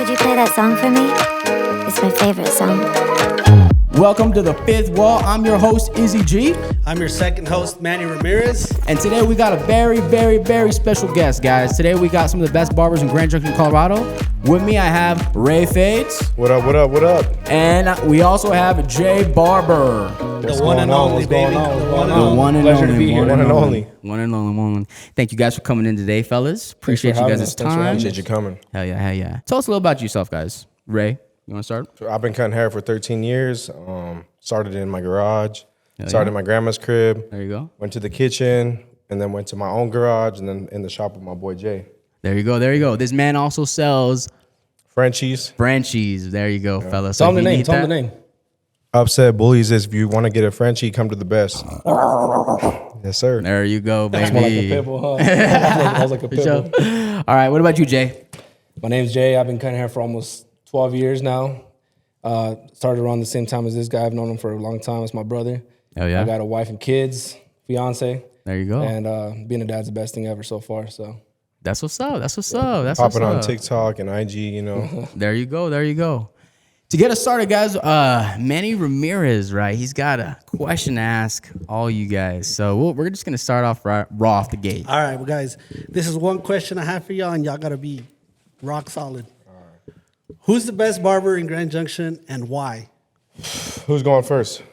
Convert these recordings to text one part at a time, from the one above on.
Could you play that song for me? It's my favorite song. Welcome to the Fifth Wall. I'm your host, Izzy G. I'm your second host, Manny Ramirez. And today we got a very, very, very special guest, guys. Today we got some of the best barbers in Grand Junction, Colorado. With me, I have Rayfades. What up, what up, what up? And we also have Jaybarber. The one and only, baby. The one and only. One and only. Thank you guys for coming in today, fellas. Appreciate you guys' time. Appreciate you coming. Hell yeah. Tell us a little about yourself, guys. Ray, you want to start? So I've been cutting hair for 13 years. Started in my garage. Hell Started yeah. in my grandma's crib. There you go. Went to the kitchen, and then went to my own garage, and then in the shop with my boy Jay. There you go. This man also sells Frenchies. There you go, fellas. Tell him the name. Upset Bullies is if you want to get a Frenchie, come to the best. Yes, sir. There you go, baby. That's more like a pit bull, huh? That was like a pit bull. All right, what about you, Jay? My name's Jay. I've been cutting hair for almost 12 years now. Started around the same time as this guy. I've known him for a long time. It's my brother. Oh, yeah? I got a wife and kids, fiance. There you go. And being a dad's the best thing ever so far. So That's what's up. Popping on TikTok and IG, you know. There you go. To get us started, guys, Manny Ramirez, right? He's got a question to ask all you guys. So we're just going to start off raw off the gate. All right, well, guys, this is one question I have for y'all, and y'all got to be rock solid. Who's the best barber in Grand Junction, and why? Who's going first?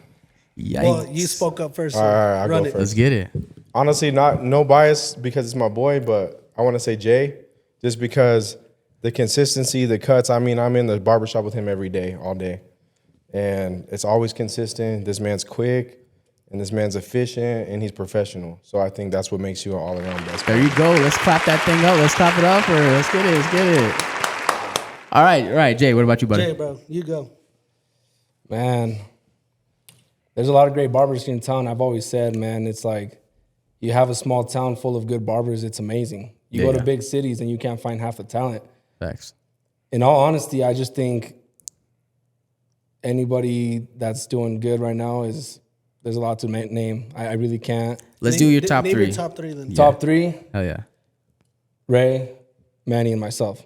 Yikes. Well, you spoke up first. So All right, I'll run go it. first. Let's get it. Honestly, no bias because it's my boy, but I want to say Jay, just because the consistency, the cuts. I mean, I'm in the barbershop with him every day, all day. And it's always consistent. This man's quick, and this man's efficient, and he's professional. So I think that's what makes you an all-around best. There you go. Let's clap that thing up. Let's clap it up. Let's get it. All right, Jay, what about you, buddy? Jay, bro, you go. Man, there's a lot of great barbers here in town. I've always said, man, it's like you have a small town full of good barbers. It's amazing. You go to big cities and you can't find half the talent. Thanks. In all honesty, I just think anybody that's doing good right now there's a lot to name. I really can't. Let's do your top name three. Your top three then. Top three, Hell yeah. Ray, Manny, and myself.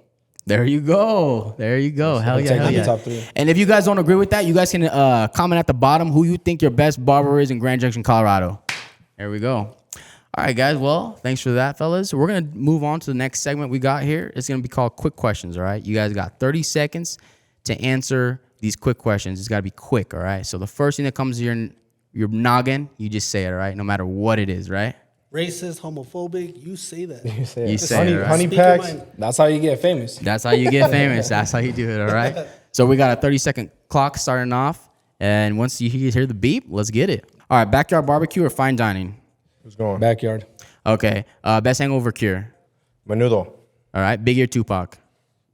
There you go. Hell yeah. Top three. And if you guys don't agree with that, you guys can comment at the bottom who you think your best barber is in Grand Junction, Colorado. There we go. All right, guys. Well, thanks for that, fellas. We're going to move on to the next segment we got here. It's going to be called Quick Questions, all right? You guys got 30 seconds to answer these quick questions. It's got to be quick, all right? So the first thing that comes to your noggin, you just say it, all right? No matter what it is, right? Racist, homophobic, you say that. You say it, right? Honey Speak your packs. mind. That's how you get famous. That's how you get famous. That's how you do it, all right? So we got a 30-second clock starting off. And once you hear the beep, let's get it. All right, backyard barbecue or fine dining? Who's going? Backyard. Okay. Best hangover cure? Menudo. All right. Biggie or Tupac?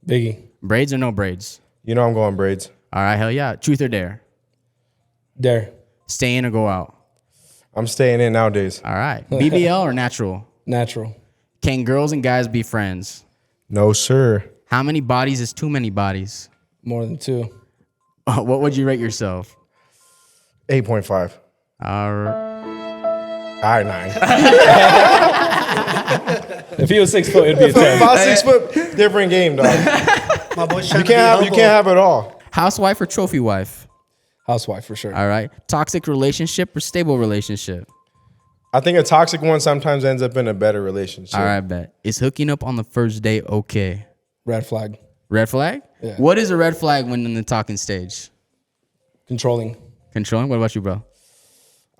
Biggie. Braids or no braids? You know I'm going braids. All right. Hell yeah. Truth or dare? Dare. Stay in or go out? I'm staying in nowadays. All right. BBL or natural? Natural. Can girls and guys be friends? No, sir. How many bodies is too many bodies? More than two. What would you rate yourself? 8.5. All right. All right, 9. If he was 6 foot, it'd be a 10. About 6 foot, different game, dog. My boy's You trying to be can't humble. have it all. Housewife or trophy wife? Housewife for sure. All right. Toxic relationship or stable relationship? I think a toxic one sometimes ends up in a better relationship. All right, bet. Is hooking up on the first date okay? Red flag. Red flag? Yeah. What is a red flag when in the talking stage? Controlling. Controlling? What about you, bro?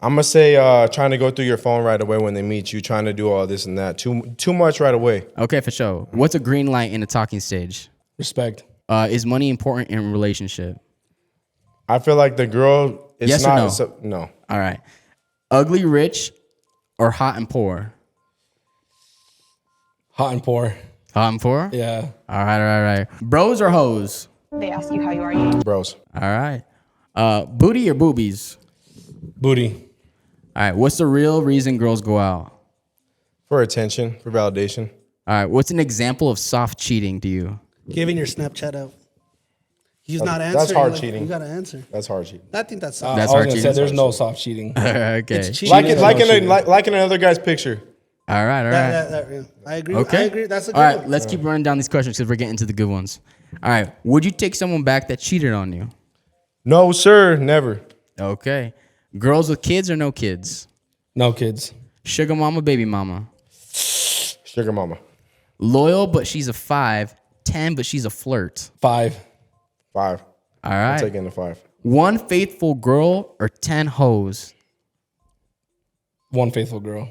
I'm gonna say trying to go through your phone right away when they meet you, trying to do all this and that. Too much right away. Okay, for sure. What's a green light in the talking stage? Respect. Is money important in a relationship? I feel like the girl is Yes or not. no? No. All right. Ugly rich or hot and poor? Hot and poor. Hot and poor? Yeah. All right. Bros or hoes? They ask you how you are. Bros. All right. Booty or boobies? Booty. All right. What's the real reason girls go out? For attention, for validation. All right. What's an example of soft cheating to you? Giving your Snapchat out. He's not answering. That's hard like, cheating. You got to answer. That's hard cheating. I think that's That's I was hard gonna cheating. say there's no soft cheating. Okay. It's cheating. Like Cheating is like no in cheating. like in another guy's picture. All right. Yeah, I agree. Okay. I agree. That's a good All right, one. let's keep running down these questions because we're getting to the good ones. All right. Would you take someone back that cheated on you? No, sir, never. Okay. Girls with kids or no kids? No kids. Sugar mama, baby mama. Sugar mama. Loyal, but she's a 5. 10, but she's a flirt. 5. 5. All I'm right. taking the 5. 1 faithful girl or 10 hoes? 1 faithful girl.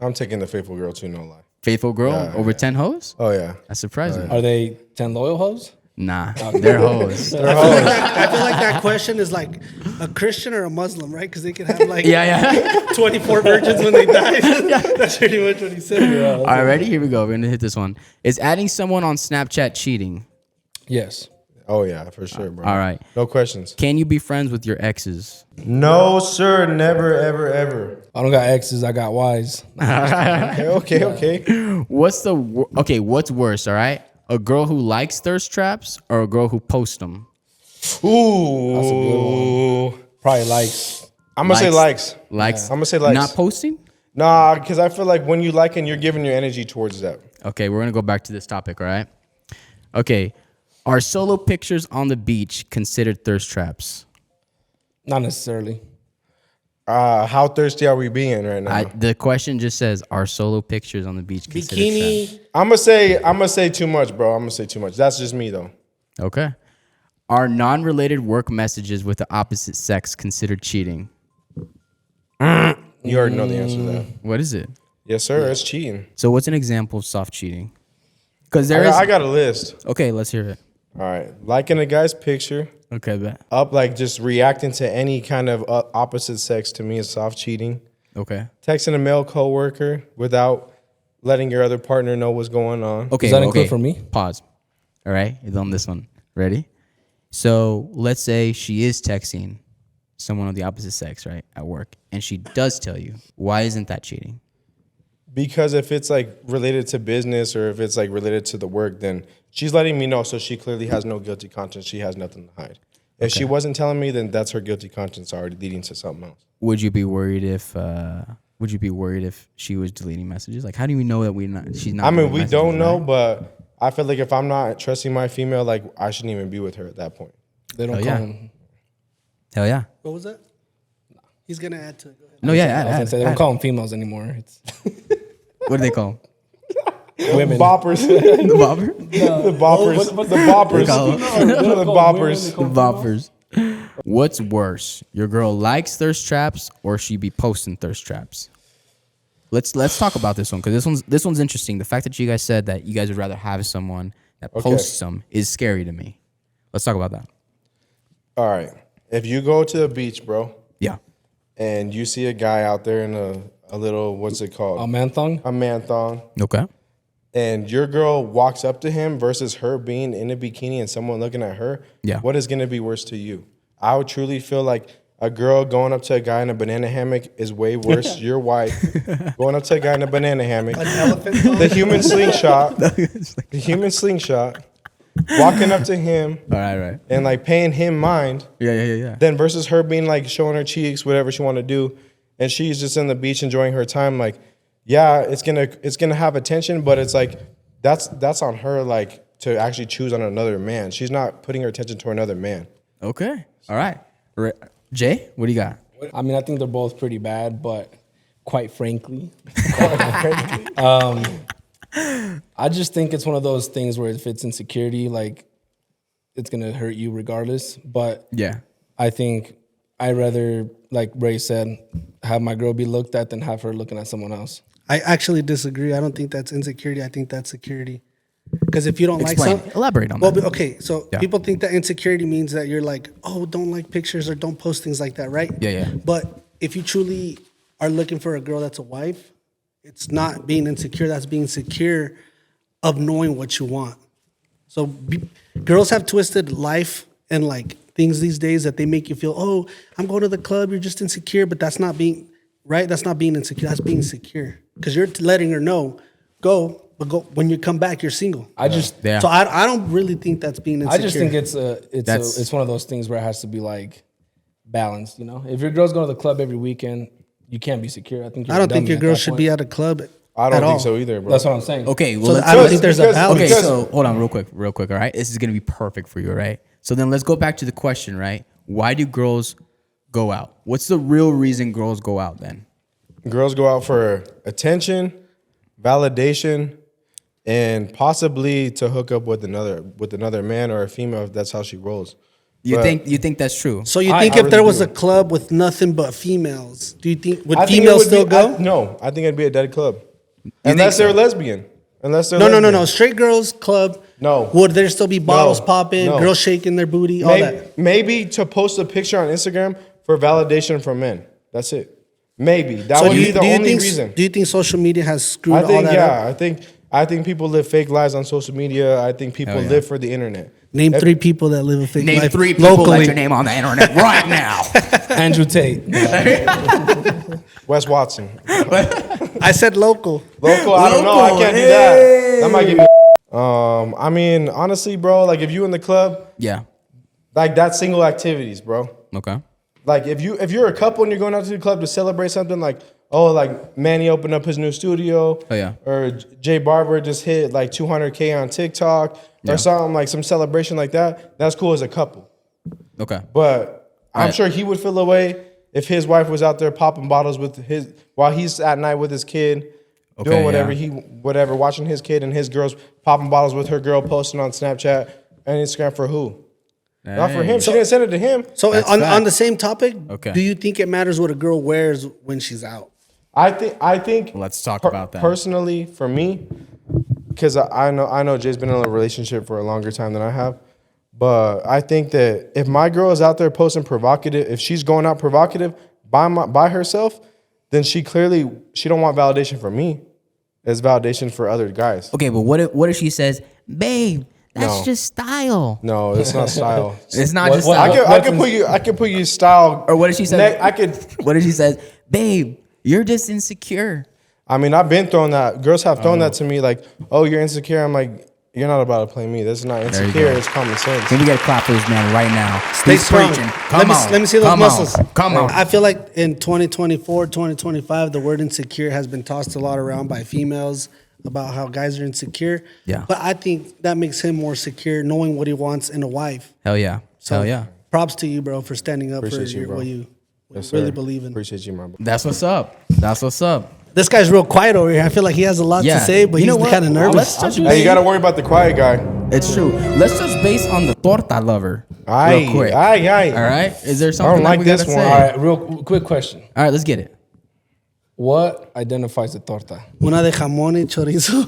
I'm taking the faithful girl too, no lie. Faithful girl Yeah, over 10 hoes? Oh, yeah. That's surprising. Are they 10 loyal hoes? Nah, they're hoes. I feel like that question is like a Christian or a Muslim, right? Because they could have like Yeah. 24 virgins when they die. That's pretty much what he said. All right, ready? Here we go. We're going to hit this one. Is adding someone on Snapchat cheating? Yes. Oh, yeah, for sure, bro. All right. No questions. Can you be friends with your exes? No, sir, never, ever, ever. I don't got X's, I got Y's. Okay. What's worse, all right? A girl who likes thirst traps or a girl who posts them? Ooh. That's a good one. Probably likes. I'm going to say likes. Likes. I'm going to say likes. Not posting? Nah, because I feel like when you like and you're giving your energy towards that. Okay, we're going to go back to this topic, all right? Okay. Are solo pictures on the beach considered thirst traps? Not necessarily. How thirsty are we being right now? The question just says, are solo pictures on the beach considered Bikini. traps? I'm gonna say too much, bro. I'm gonna say too much. That's just me though. Okay. Are non-related work messages with the opposite sex considered cheating? You already know the answer to that. What is it? Yes, sir. It's cheating. So what's an example of soft cheating? Because I got a list. Okay, let's hear it. All right, liking a guy's picture, Okay, bet. up like just reacting to any kind of opposite sex to me is soft cheating. Okay. Texting a male coworker without letting your other partner know what's going on. Okay. Does that include for me? Pause. All right, it's on this one. Ready? So let's say she is texting someone of the opposite sex, right, at work, and she does tell you. Why isn't that cheating? Because if it's like related to business or if it's like related to the work, then she's letting me know. So she clearly has no guilty conscience. She has nothing to hide. If she wasn't telling me, then that's her guilty conscience already leading to something else. Would you be worried if she was deleting messages? Like, how do we know that she's not? I mean, deleting we messages, don't know, right? but I feel like if I'm not trusting my female, like I shouldn't even be with her at that point. They don't Oh, call yeah. them. Hell yeah. What was that? He's going to add to it. Go ahead. No, yeah. I was gonna Add, say they don't add. call them females anymore. It's What do they call 'em? women. Boppers. The bobber? The boppers. The boppers. The boppers. The boppers. What's worse? Your girl likes thirst traps or she be posting thirst traps? Let's talk about this one because this one's interesting. The fact that you guys said that you guys would rather have someone that posts them is scary to me. Let's talk about that. All right. If you go to the beach, bro, Yeah. and you see a guy out there in a little, what's it called? A man thong? A man thong. Okay. And your girl walks up to him versus her being in a bikini and someone looking at her, Yeah. what is going to be worse to you? I would truly feel like a girl going up to a guy in a banana hammock is way worse. Your wife going up to a guy in a banana hammock. An elephant thong? The human slingshot, walking up to him All right. and like paying him mind, Yeah. then versus her being like showing her cheeks, whatever she want to do, and she's just in the beach enjoying her time. Like, yeah, it's gonna have attention, but it's like that's on her like to actually choose on another man. She's not putting her attention to another man. Okay. All right. Jay, what do you got? I mean, I think they're both pretty bad, but quite frankly, I just think it's one of those things where if it's insecurity, like it's gonna hurt you regardless. But Yeah. I think I'd rather, like Ray said, have my girl be looked at than have her looking at someone else. I actually disagree. I don't think that's insecurity. I think that's security. Because if you don't Explain. like something, Elaborate on well, that. okay. So Yeah. people think that insecurity means that you're like, oh, don't like pictures or don't post things like that, right? Yeah. But if you truly are looking for a girl that's a wife, it's not being insecure. That's being secure of knowing what you want. So girls have twisted life and like things these days that they make you feel, oh, I'm going to the club. You're just insecure, but that's not being right. That's not being insecure. That's being secure because you're letting her know, go. But go when you come back, you're single. I just Yeah. So I don't really think that's being insecure. I just think it's one of those things where it has to be like balanced, you know? If your girl's going to the club every weekend, you can't be secure. I think I don't think your girl should be at a club I don't At all. think so either, bro. That's what I'm saying. Okay, well, So let's, I don't think there's a because- balance. okay, because- so hold on real quick, all right? This is gonna be perfect for you, all right? So then let's go back to the question, right? Why do girls go out? What's the real reason girls go out then? Girls go out for attention, validation, and possibly to hook up with another man or a female if that's how she rolls. You But think that's true? So you I think if there really was do. a club with nothing but females, do you think would I think it females would still be- go? No, I think it'd be a dead club. think Unless so? they're lesbian. Unless they're No. lesbian. Straight girls club. No. Would there still be bottles popping, No. girls shaking their booty, all that? Maybe to post a picture on Instagram for validation from men. That's it. Maybe that So would be the only think, reason. Do you think social media has screwed I think all that up? I think people live fake lives on social media. I think people Hell yeah. live for the internet. Name 3 people that live a fake Name life 3 people locally. that your name on the internet right now. Andrew Tate. Wes Watson. I said local. Local, I don't know. I can't do that. That might give me. I mean, honestly, bro, like if you in the club, Yeah. like that's single activities, bro. Okay. Like if you're a couple and you're going out to the club to celebrate something, like like Manny opened up his new studio, Oh, yeah. or Jaybarber just hit like 200K on TikTok Yeah. or something, like some celebration like that. That's cool as a couple, Okay. but I'm Right. sure he would feel away if his wife was out there popping bottles with his while he's at night with his kid. Okay, Doing whatever yeah. watching his kid and his girls popping bottles with her girl, posting on Snapchat and Instagram for who? Not for him. She didn't send it to him. So That's on fact. the same topic, Okay. do you think it matters what a girl wears when she's out? I think. Let's talk about that. Personally, for me, because I know Jay's been in a relationship for a longer time than I have, but I think that if my girl is out there posting provocative, if she's going out provocative by herself, then she don't want validation from me. It's validation for other guys. Okay, but what if she says, "Babe, that's No. just style." No, it's not style. It's not What- just what- style. I could put you style. Or what if she says? I could. What if she says, "Babe, you're just insecure." I mean, I've been throwing that. Girls have thrown that to me, like, "Oh, you're insecure." I'm like, "You're not about to play me. This is not you insecure. go. It's common sense." Can we get a clap for this man right now? Stay He's strong. preaching. Come on. Let me see those Come muscles. On. Come on. I feel like in 2024, 2025, the word insecure has been tossed a lot around by females about how guys are insecure. Yeah. But I think that makes him more secure, knowing what he wants in a wife. Hell yeah. So Hell yeah. props to you, bro, for standing up Appreciate for you, bro. what you Yes, really sir. believe in. Appreciate you, my bro. That's what's up. That's what's up. This guy's real quiet over here. I feel like he has a lot Yeah. to say, but You know he's what? kind of nervous. Let's touch Hey, you gotta worry about the quiet guy. It's true. Let's touch base on the torta lover Aye, real quick. aye. All right. Is there something like that we this gotta one. say? All right, real quick question. All right, let's get it. What identifies a torta? Una de jamón y chorizo.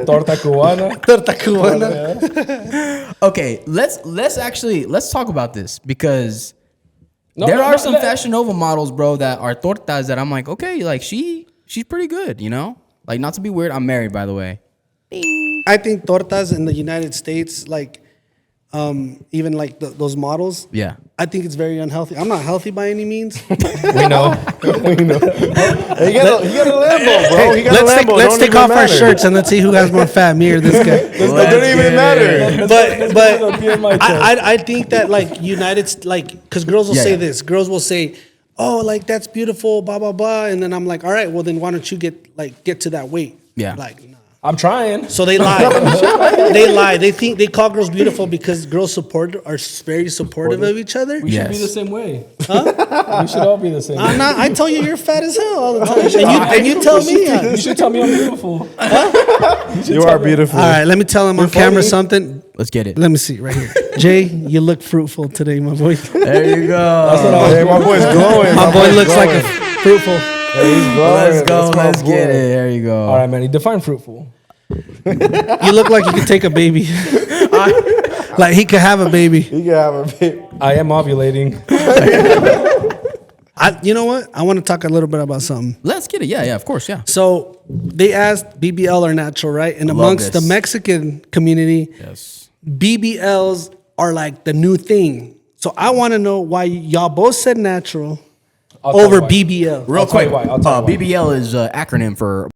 Torta cubana? Torta cubana. Okay, let's talk about this because No, there no, are no, some let- Fashion Nova models, bro, that are tortas that I'm like, okay, like she's pretty good, you know? Like, not to be weird, I'm married, by the way. I think tortas in the United States, like, even like those models, Yeah. I think it's very unhealthy. I'm not healthy by any means. We know. He got a Lambo, bro. He got a let's Lambo. let's Don't take even off our matter. shirts and let's see who has more fat, me or this guy. It don't even matter. But I think that like because girls will Yeah, say yeah. this. Girls will say, "Oh, like that's beautiful," blah blah blah, and then I'm like, "All right, well then why don't you get to that weight?" Yeah. Like, nah. I'm trying. So they lie. They lie. They think they call girls beautiful because girls are very supportive of each other. We should be Yes. the same way. Huh? We should all be the same way. I'm not. I tell you, you're fat as hell all the time, and you tell me. You should tell me I'm beautiful. You are beautiful. All right, let me tell him on camera something. Let's get it. Let me see right here. Jay, you look fruitful today, my boy. There you go. Hey, my boy's glowing. My boy boy's looks like a glowing. fruitful. Hey, he's glowing. Let's go. That's my Let's get boy. it. There you go. All right, man. Define fruitful. You look like you could take a baby. Like he could have a baby. He can have a bit. I am ovulating. You know what? I want to talk a little bit about something. Let's get it. Yeah, yeah, of course, yeah. So they asked BBL or natural, right? And amongst the this. Mexican community, Yes. BBLs are like the new thing. So I want to know why y'all both said natural I'll tell over you why. BBL. Real I'll tell you quick, why, I'll tell you why. BBL is an acronym for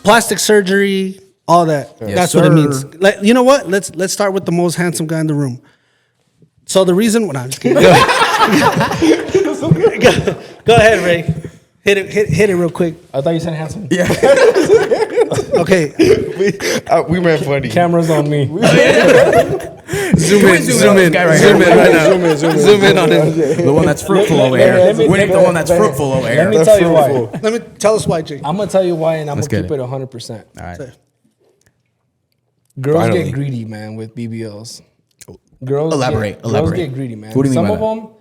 Plastic surgery, all that. Yes, That's what it sir. means. Like, you know what? Let's start with the most handsome guy in the room. So the reason, well, no, I'm just kidding. Go ahead, Ray. Hit it real quick. I thought you said handsome. Yeah. Okay. We ran funny. Cameras on me. Zoom in right now. Zoom in on it. The one that's fruitful over here. We need the one that's fruitful over Let me here. tell you why. Let me tell us why, Jay. I'm gonna tell you why, and I'm Let's gonna get keep it. it 100%. All right. Girls Finally. get greedy, man, with BBLs. Girls Elaborate. Girls get greedy, man. What do you mean by that?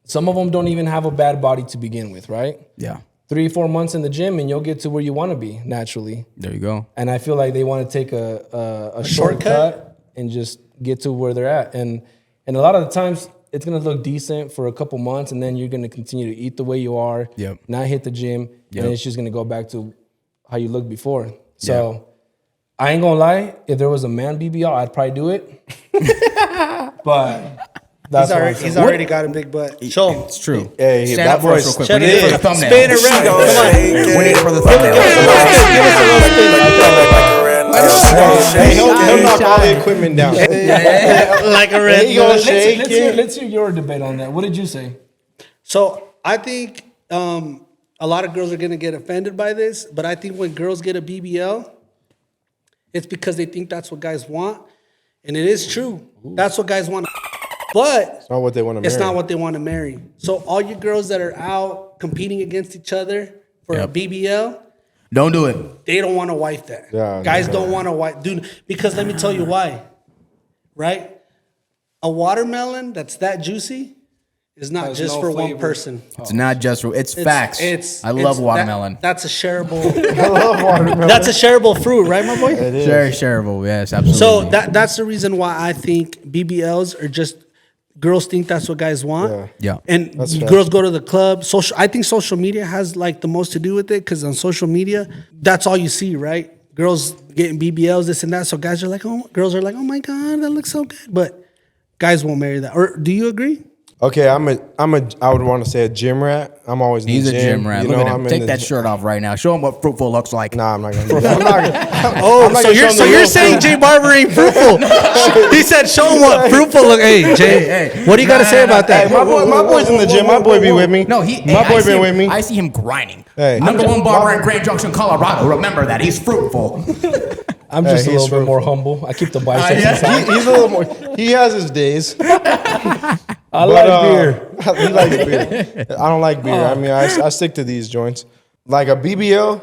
Some of them don't even have a bad body to begin with, right? Yeah. 3-4 months in the gym, and you'll get to where you want to be naturally. There you go. And I feel like they want to take a shortcut and just get to where they're at. And a lot of the times, it's gonna look decent for a couple months, and then you're gonna continue to eat the way you are, Yep. not hit the gym, Yep. and it's just gonna go back to how you looked before. So I ain't gonna lie, if there was a man BBL, I'd probably do it. But that's what I'm saying. He's already got a big butt. Show him. It's true. Hey, Stand that up for us boy's- real quick. Shut We need it it. for the thumbnail. Spin around. Come on. We need it for the thumbnail. Hey, he'll knock all the equipment down. Like a red. He gonna shake it. Let's hear your debate on that. What did you say? So I think a lot of girls are gonna get offended by this, but I think when girls get a BBL, it's because they think that's what guys want, and it is true. That's what guys want. But It's not what they want to marry. it's not what they want to marry. So all you girls that are out competing against each other for a Yep. BBL, Don't do it. they don't want to wife that. Yeah, Guys no. don't want to wife, dude. Because let me tell you why. Right? A watermelon that's that juicy is not Has just no for one flavor. person. It's not just. It's facts. I love watermelon. That's a shareable. I love watermelon. That's a shareable fruit, right, my boy? Very shareable. Yes, absolutely. So that's the reason why I think BBLs are just girls think that's what guys want. Yeah. And That's fair. girls go to the club. I think social media has like the most to do with it because on social media, that's all you see, right? Girls getting BBLs, this and that. So girls are like, oh my God, that looks so good. But guys won't marry that. Or do you agree? Okay, I would want to say a gym rat. I'm always in He's the a gym. gym rat. You Look know, at him. I'm in Take the that gym. shirt off right now. Show him what fruitful looks like. Nah, I'm not gonna do that. I'm not gonna, Oh, I'm not so gonna you're show them the real saying fruit. Jaybarber ain't fruitful? He said, "Show him what fruitful look." Hey, Jay, Hey, what do you got to say about that? Hey, my boy's in the gym. My boy be with me. No, my boy been with me. I see him grinding. Hey. Number one barber in Grand Junction, Colorado. Remember that. He's fruitful. I'm just a he's little bit more humble. I keep the biceps yeah. inside. He's a little more. He has his days. I like beer. He likes beer. I don't like beer. I mean, I stick to these joints. Like a BBL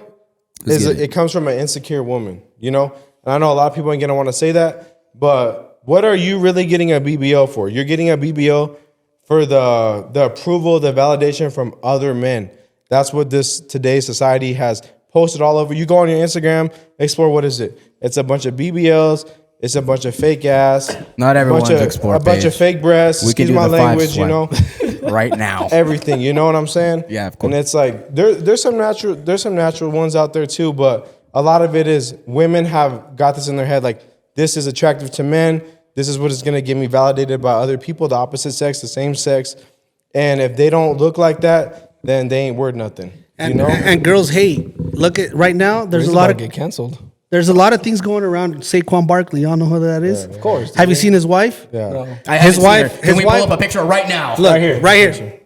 it comes from an insecure woman, you know. And I know a lot of people ain't gonna want to say that, but what are you really getting a BBL for? You're getting a BBL for the approval, the validation from other men. That's what today's society has posted all over. You go on your Instagram, explore. What is it? It's a bunch of BBLs. It's a bunch of fake ass. Not everyone's explore a bunch of page. fake breasts. We can Excuse do my the 5 language, you know. swipe right now. Everything, you know what I'm saying? Yeah, of course. And it's like there's some natural ones out there too, but a lot of it is women have got this in their head like this is attractive to men. This is what is going to get me validated by other people, the opposite sex, the same sex. And if they don't look like that, then they ain't worth nothing. And, you know? and girls hate. Look at right now. There's He's a lot about of to get canceled. There's a lot of things going around. Saquon Barkley, y'all know who that is? Of course. Have you seen his wife? Yeah. No. I His haven't seen wife- her. his Can we wife- pull up a picture right now? Look, Right here. right here.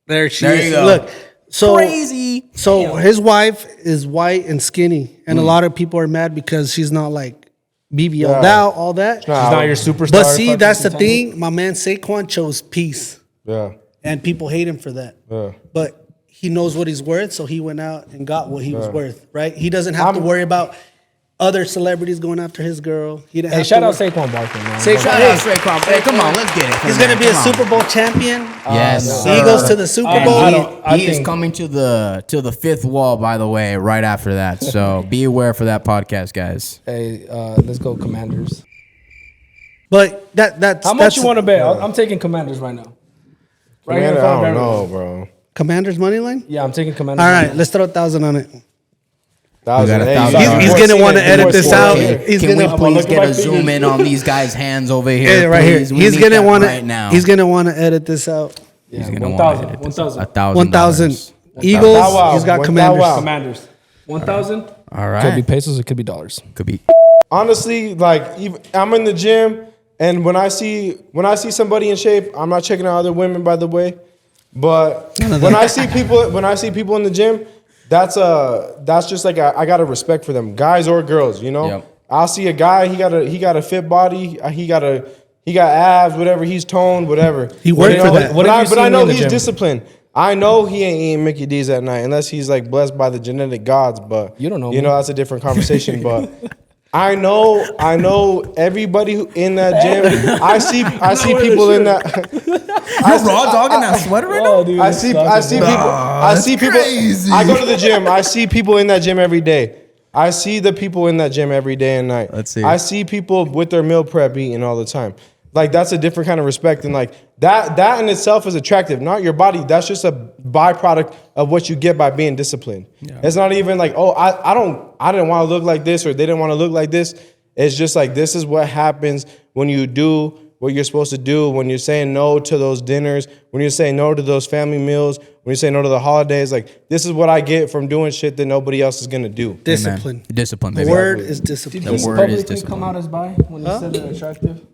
There she There is. you go. Look, so Crazy. So his wife is white and skinny, and a lot of people are mad because she's not like BBL'd Yeah. out, all that. She's not your superstar. But see, fucking that's the contender. thing. My man Saquon chose peace, Yeah. and people hate him for that. Yeah. But he knows what he's worth, so he went out and got what he was worth. Right? He doesn't have to worry about other celebrities going after his girl. He didn't Hey, have shout to out worry. Saquon Barkley, man. Saquon- Shout out Saquon. Hey, come on, let's get it. He's gonna be a Super Bowl champion. Yes, He sir. goes to the Super I Bowl. don't- I He is think- coming to the fifth wall, by the way, right after that. So be aware for that podcast, guys. Hey, let's go Commanders. But that's How much that's you want to bet? I'm taking Commanders right now. Right here in Man, front I of don't everyone. know, bro. Commander's money line. Yeah, I'm taking Commanders. All right right, let's throw 1,000 on it. $1,000. got Hey, $1,000. you He's boys gonna seen wanna it. You edit boys this seen it. out. Can, He's can we gonna- please look at get my a zoom fingers. in on these guys' hands over here? Yeah, right here. please? We He's need gonna that want right now. to. He's gonna want to edit this out. Yeah, He's gonna 1,000. want to edit this. 1,000. 1,000 Eagles. Wow. He's got 1,000. Commanders. Wow. Commanders. 1,000. All right. Could be pesos. It could be dollars. Could be. Honestly, like I'm in the gym, and when I see somebody in shape, I'm not checking out other women, by the way. But when I see people in the gym, that's just like I got a respect for them, guys or girls. You know, Yep. I'll see a guy. He got a fit body. He got abs. Whatever. He's toned. Whatever. He worked You for know, that. What have you but I seen know in the he's gym? disciplined. I know he ain't eating Mickey D's at night unless he's like blessed by the genetic gods. But You don't know You me. know that's a different conversation. But I know everybody who in that gym. I see people in that. You're raw dogging that sweater right now? Oh, dude, I see people. crazy. I go to the gym. I see people in that gym every day. I see the people in that gym every day and night. Let's see. I see people with their meal prep eating all the time. Like that's a different kind of respect, and like that in itself is attractive. Not your body. That's just a byproduct of what you get by being disciplined. Yeah. It's not even like, oh, I didn't want to look like this, or they didn't want to look like this. It's just like this is what happens when you do what you're supposed to do, when you're saying no to those dinners, when you're saying no to those family meals, when you say no to the holidays. Like this is what I get from doing shit that nobody else is gonna do. Discipline. Discipline, The baby. word is discipline. Did you word is publicly discipline. come out as bi when you said they're attractive?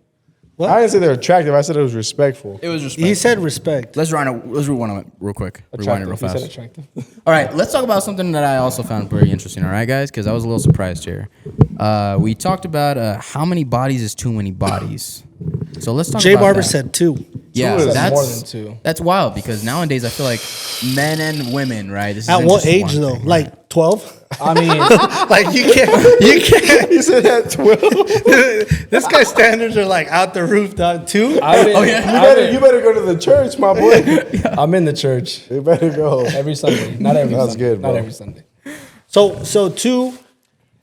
What? I didn't say they're attractive. I said it was respectful. It was respectful. He said respect. Let's rewind it real quick. Rewind it real Attractive. He said fast. attractive. All right, let's talk about something that I also found pretty interesting. All right, guys, because I was a little surprised here. We talked about how many bodies is too many bodies. So let's talk about Jaybarber that. said 2. Yeah, Two is that's more than 2. That's wild because nowadays I feel like men and women, right? This At isn't what just age one though? thing, Like 12? I mean, Like you can't. He said at 12. This guy's standards are like out the roof, dog. 2? I've been, You better go to the church, my boy. I'm in the church You better go. every Sunday. Not every That's Sunday. good, bro. Not every Sunday. So 2.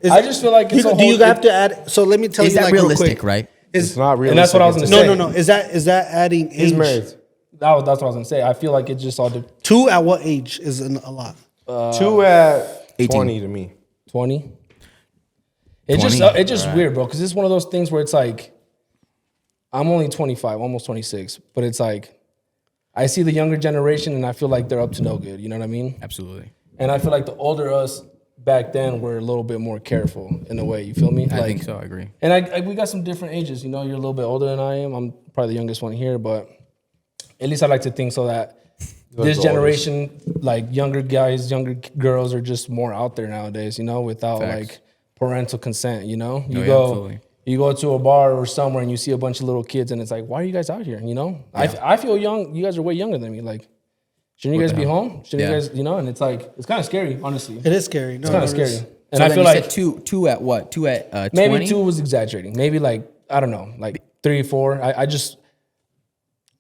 I just feel like it's a do you whole- have to add? So let me tell Is you that like realistic, real quick. right? It's not real. And that's what I was gonna say. No. Is that adding age? He's married. That's what I was gonna say. I feel like it just all 2 at what age is a lot? 2 at 18. 20 to me. 20. It's 20? just weird, bro. Because it's one of those things where it's like, I'm only 25, almost 26, but it's like, I see the younger generation and I feel like they're up to no good. You know what I mean? Absolutely. And I feel like the older us back then were a little bit more careful in a way. You feel me? I think so. I agree. And we got some different ages. You know, you're a little bit older than I am. I'm probably the youngest one here, but at least I like to think so that this the generation, like younger guys, younger girls, are just more out there nowadays. You know, without Facts. like parental consent. You know, yeah, absolutely. you go to a bar or somewhere and you see a bunch of little kids, and it's like, why are you guys out here? You know, I feel young. You guys are way younger than me. Like, shouldn't you guys be home? Shouldn't you Yeah. guys, you know? And it's like, it's kind of scary, honestly. It is scary. No, It's kind of it is. scary. And So I then feel you like said two at what? 2 at 20? maybe 2 was exaggerating. Maybe like, I don't know, like 3, 4.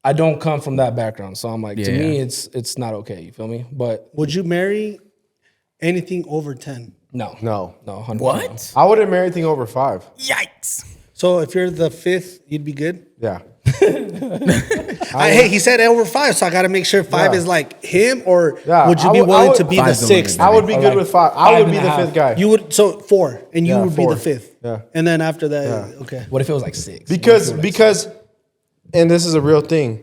I don't come from that background. So I'm like, to me, it's not okay. You feel me? But Would you marry anything over 10? no. No. 100%. What? I wouldn't marry anything over 5. Yikes! So if you're the 5th, you'd be good? Yeah. Hey, he said over 5, so I got to make sure 5 Yeah. is like him, or Yeah, would you I be would- I willing would- to be the 5's the limit, 6th? man. I would be Or good like with 5. I would 5 be and the a 5th half. guy. You would, so 4, and you Yeah, would be 4. the 5th. Yeah. And then after that, okay. What if it was like 6? Because and this is a real thing.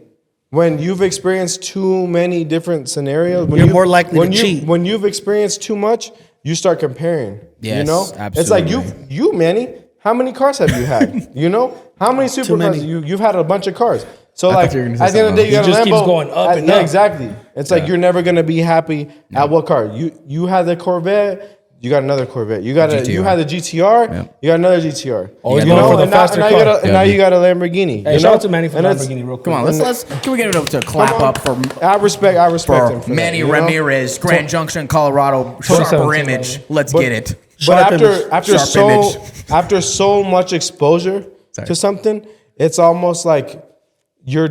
When you've experienced too many different scenarios, when You're more likely to cheat. When you've experienced too much, you start comparing. You Yes, know? It's like absolutely. you Manny, how many cars have you had? You know? How many supercars? many. You've had a bunch of cars. So I like thought you were gonna say at the end of the day, you got something a else. It Lambo. just keeps going up and yeah, up. exactly. It's like you're never gonna be happy at what car. You had the Corvette. You got another Corvette. You had the GTR. Yeah. You got another GTR. Always going for the and now, faster and now you car. got and now you got a Lamborghini. Hey, you shout know? out to Manny for And it's- Lamborghini real quick. Come on, let's can we get it to clap up for I respect for him Manny that, you know? Ramirez, Grand Junction, Colorado, sharper 2017, image. Let's get it. But Sharp after image. after so much exposure to something, it's almost like you're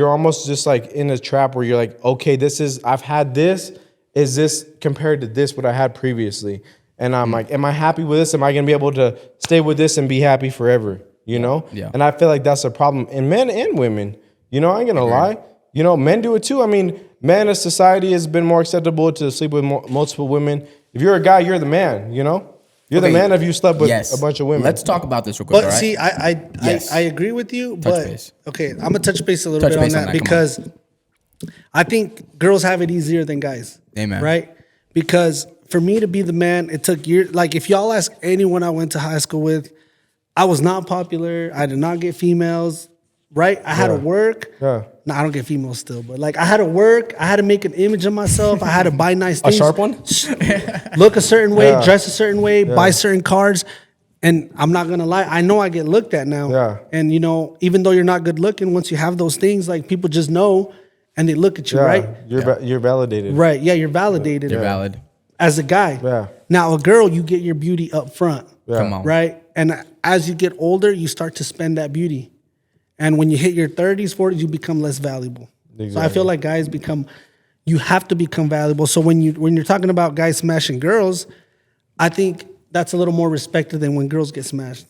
almost just like in a trap where you're like, okay, I've had this. Is this compared to this what I had previously? And I'm like, am I happy with this? Am I gonna be able to stay with this and be happy forever? You know? Yeah. And I feel like that's a problem in men and women. You know, I ain't gonna lie. You know, men do it too. I mean, men as society has been more acceptable to sleep with multiple women. If you're a guy, you're the man. You know, you're the Okay. man if you slept with Yes. a bunch of women. Let's talk about this real quick. But all right? see, Yes. I agree with you, but base. okay, I'm gonna touch base a little Touch bit on base on that that, come because I think girls have it easier than guys. Amen. Right? Because for me to be the man, it took years. Like if y'all ask anyone I went to high school with, I was not popular. I did not get females. Right? I had to work. Yeah. No, I don't get females still, but like I had to work. I had to make an image of myself. I had to buy nice A things. sharp one? Look a certain way, Yeah. dress a certain way, buy certain cars. And I'm not gonna lie, I know I get looked at now. Yeah. And you know, even though you're not good looking, once you have those things, like people just know and they look at you, Yeah, right? you're validated. Right. Yeah, you're validated. You're valid. As a guy. Yeah. Now a girl, you get your beauty up front. Come on. Right? And as you get older, you start to spend that beauty. And when you hit your 30s, 40s, you become less valuable. So I Exactly. feel like guys you have to become valuable. So when you're talking about guys smashing girls, I think that's a little more respected than when girls get smashed.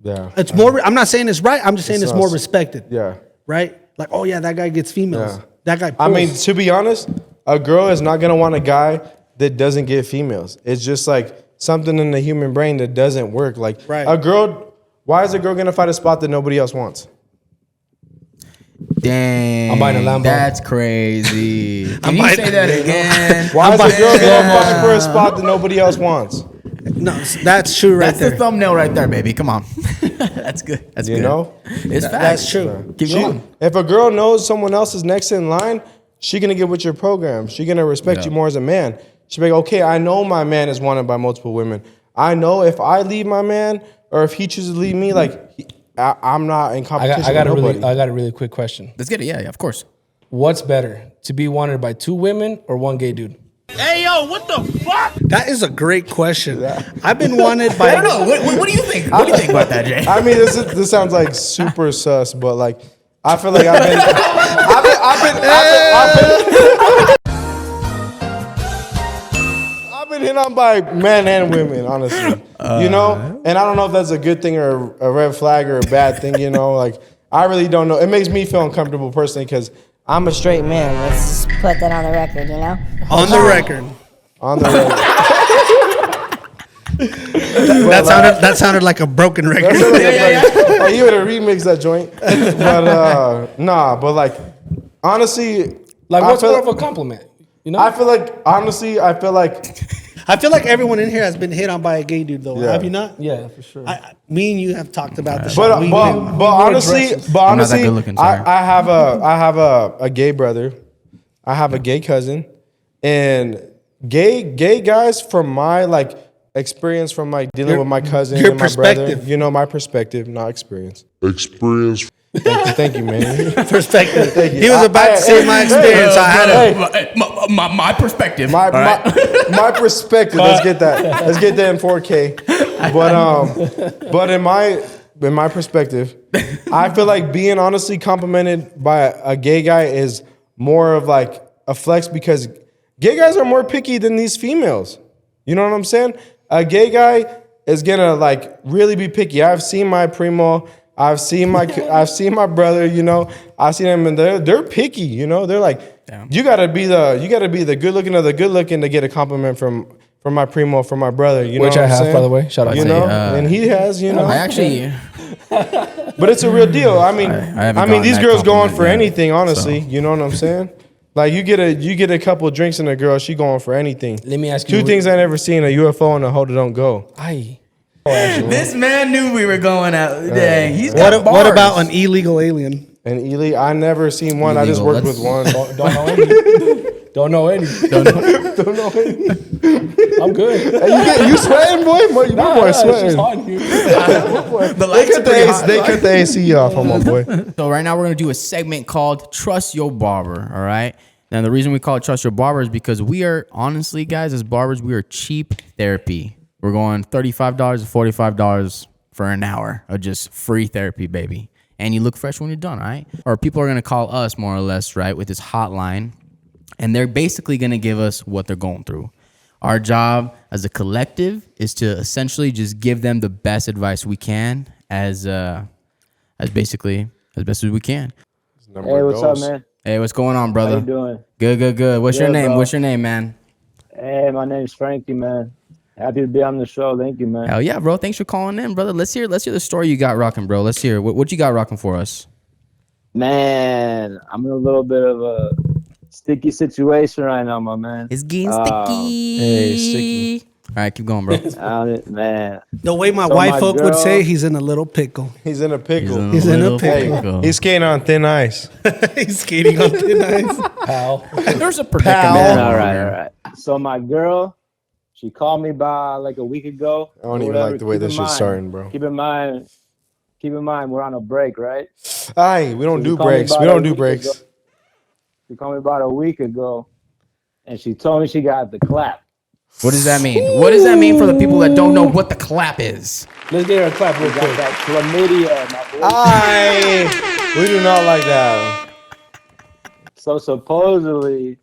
Yeah. It's more, I'm not saying it's right, I'm just saying it's more not- respected. Yeah. Right? Like, oh yeah, that guy gets females. Yeah. That guy I mean, pulls. to be honest, a girl is not gonna want a guy that doesn't get females. It's just like something in the human brain that doesn't work. Like Right. a girl, why is a girl gonna fight a spot that nobody else wants? Dang. I'm buying a Lambo. That's crazy. Can you buying- say that again? Why is a girl gonna fight for a spot that nobody else wants? No, that's true right That's there. the thumbnail right there, baby. Come on. That's good. That's You good. know? It's facts. That's true. Keep going. If a girl knows someone else is next in line, she gonna get with your program. She gonna respect Yeah. you more as a man. She be like, okay, I know my man is wanted by multiple women. I know if I leave my man or if he chooses to leave me, like I'm not in competition I got a with really, nobody. I got a really quick question. Let's get it. Yeah, of course. What's better, to be wanted by 2 women or 1 gay dude? That is a great question. I've been wanted by. I don't know. What do you think? What do you think about that, Jay? I mean, this sounds like super sus, but like I feel like I've been hit on by men and women, honestly. You know, and I don't know if that's a good thing or a red flag or a bad thing. You know, like I really don't know. It makes me feel uncomfortable personally because I'm a straight man. Let's just put that on the record, you know? On the record. On the road. That sounded like a broken record. Oh, you would have remixed that joint. But nah, but like honestly, Like, I what's feel- more of a compliment? You know? I feel like honestly, I feel like I feel like everyone in here has been hit on by a gay dude, though. Yeah. Have you not? yeah, for sure. Me and you have talked about this. but honestly, I'm not that good looking, sorry. I have a gay brother. I have a gay cousin, and gay guys from my like experience from like dealing with my cousin your and my brother. perspective. You know, my perspective, not experience. Experience. Thank you, man. perspective. Thank you. He was about to say my experience. I had to. My perspective. My, all right? my perspective. Let's get that. Let's get that in 4K. But in my perspective, I feel like being honestly complimented by a gay guy is more of like a flex because gay guys are more picky than these females. You know what I'm saying? A gay guy is gonna like really be picky. I've seen my primo. I've seen my brother. You know, I've seen them, and they're picky. You know, they're like, Damn. you gotta be the good looking of the good looking to get a compliment from my primo, from my brother. You Which know I what I'm have, saying? by the way. Shout out You to know, you. and he has. You know, I actually. but it's a real deal. I mean, haven't I mean, gotten these that girls going compliment for yet, anything. Honestly, you know what I'm saying? Like you get a couple of drinks in a girl, she going for anything. Let me ask you. Two things I never seen: a UFO and a hoe that don't go. Aye. This man knew we were going out. Dang, he's got What bars. about an illegal alien? And Ely, I never seen one. I just Illegal, worked with one. Don't know any. Don't know any. Don't know any. I'm good. Hey, you sweating, boy? Boy, you boy It's just sweating. hot in here. The They lights are cut the pretty AC, hot. they cut the AC off on my boy. So right now we're gonna do a segment called Trust Your Barber. All right. Now the reason we call it Trust Your Barber is because we are honestly, guys, as barbers, we are cheap therapy. We're going $35 to $45 for an hour of just free therapy, baby. And you look fresh when you're done, all right? Or people are gonna call us more or less, right, with this hotline, and they're basically gonna give us what they're going through. Our job as a collective is to essentially just give them the best advice we can as basically as best as we can. Hey, what's up, man? Hey, what's going on, brother? How you doing? Good. What's your Good, name? bro. What's your name, man? Hey, my name's Frankie, man. Happy to be on the show. Thank you, man. Hell yeah, bro. Thanks for calling in, brother. Let's hear the story you got rocking, bro. Let's hear what you got rocking for us. Man, I'm in a little bit of a sticky situation right now, my man. It's getting Um, sticky. hey, sticky. right, keep going, bro. Man. The way my So white my folk would girl- say, he's in a little pickle. He's in a pickle. He's in a little pickle. He's skating on thin ice. He's skating on thin ice. Pal. There's a predicament. All right. So my girl, she called me by like a week ago. I don't even like the way this shit's starting, bro. Keep in mind, we're on a break, right? Aye, we don't So do she called me breaks. about We a don't do week breaks. ago. She called me about a week ago, and she told me she got the clap. What does that mean? What does that mean for the people that don't know what the clap is? Let's get her a clap real Got quick. that chlamydia, my boy. Aye, we do not like that. So supposedly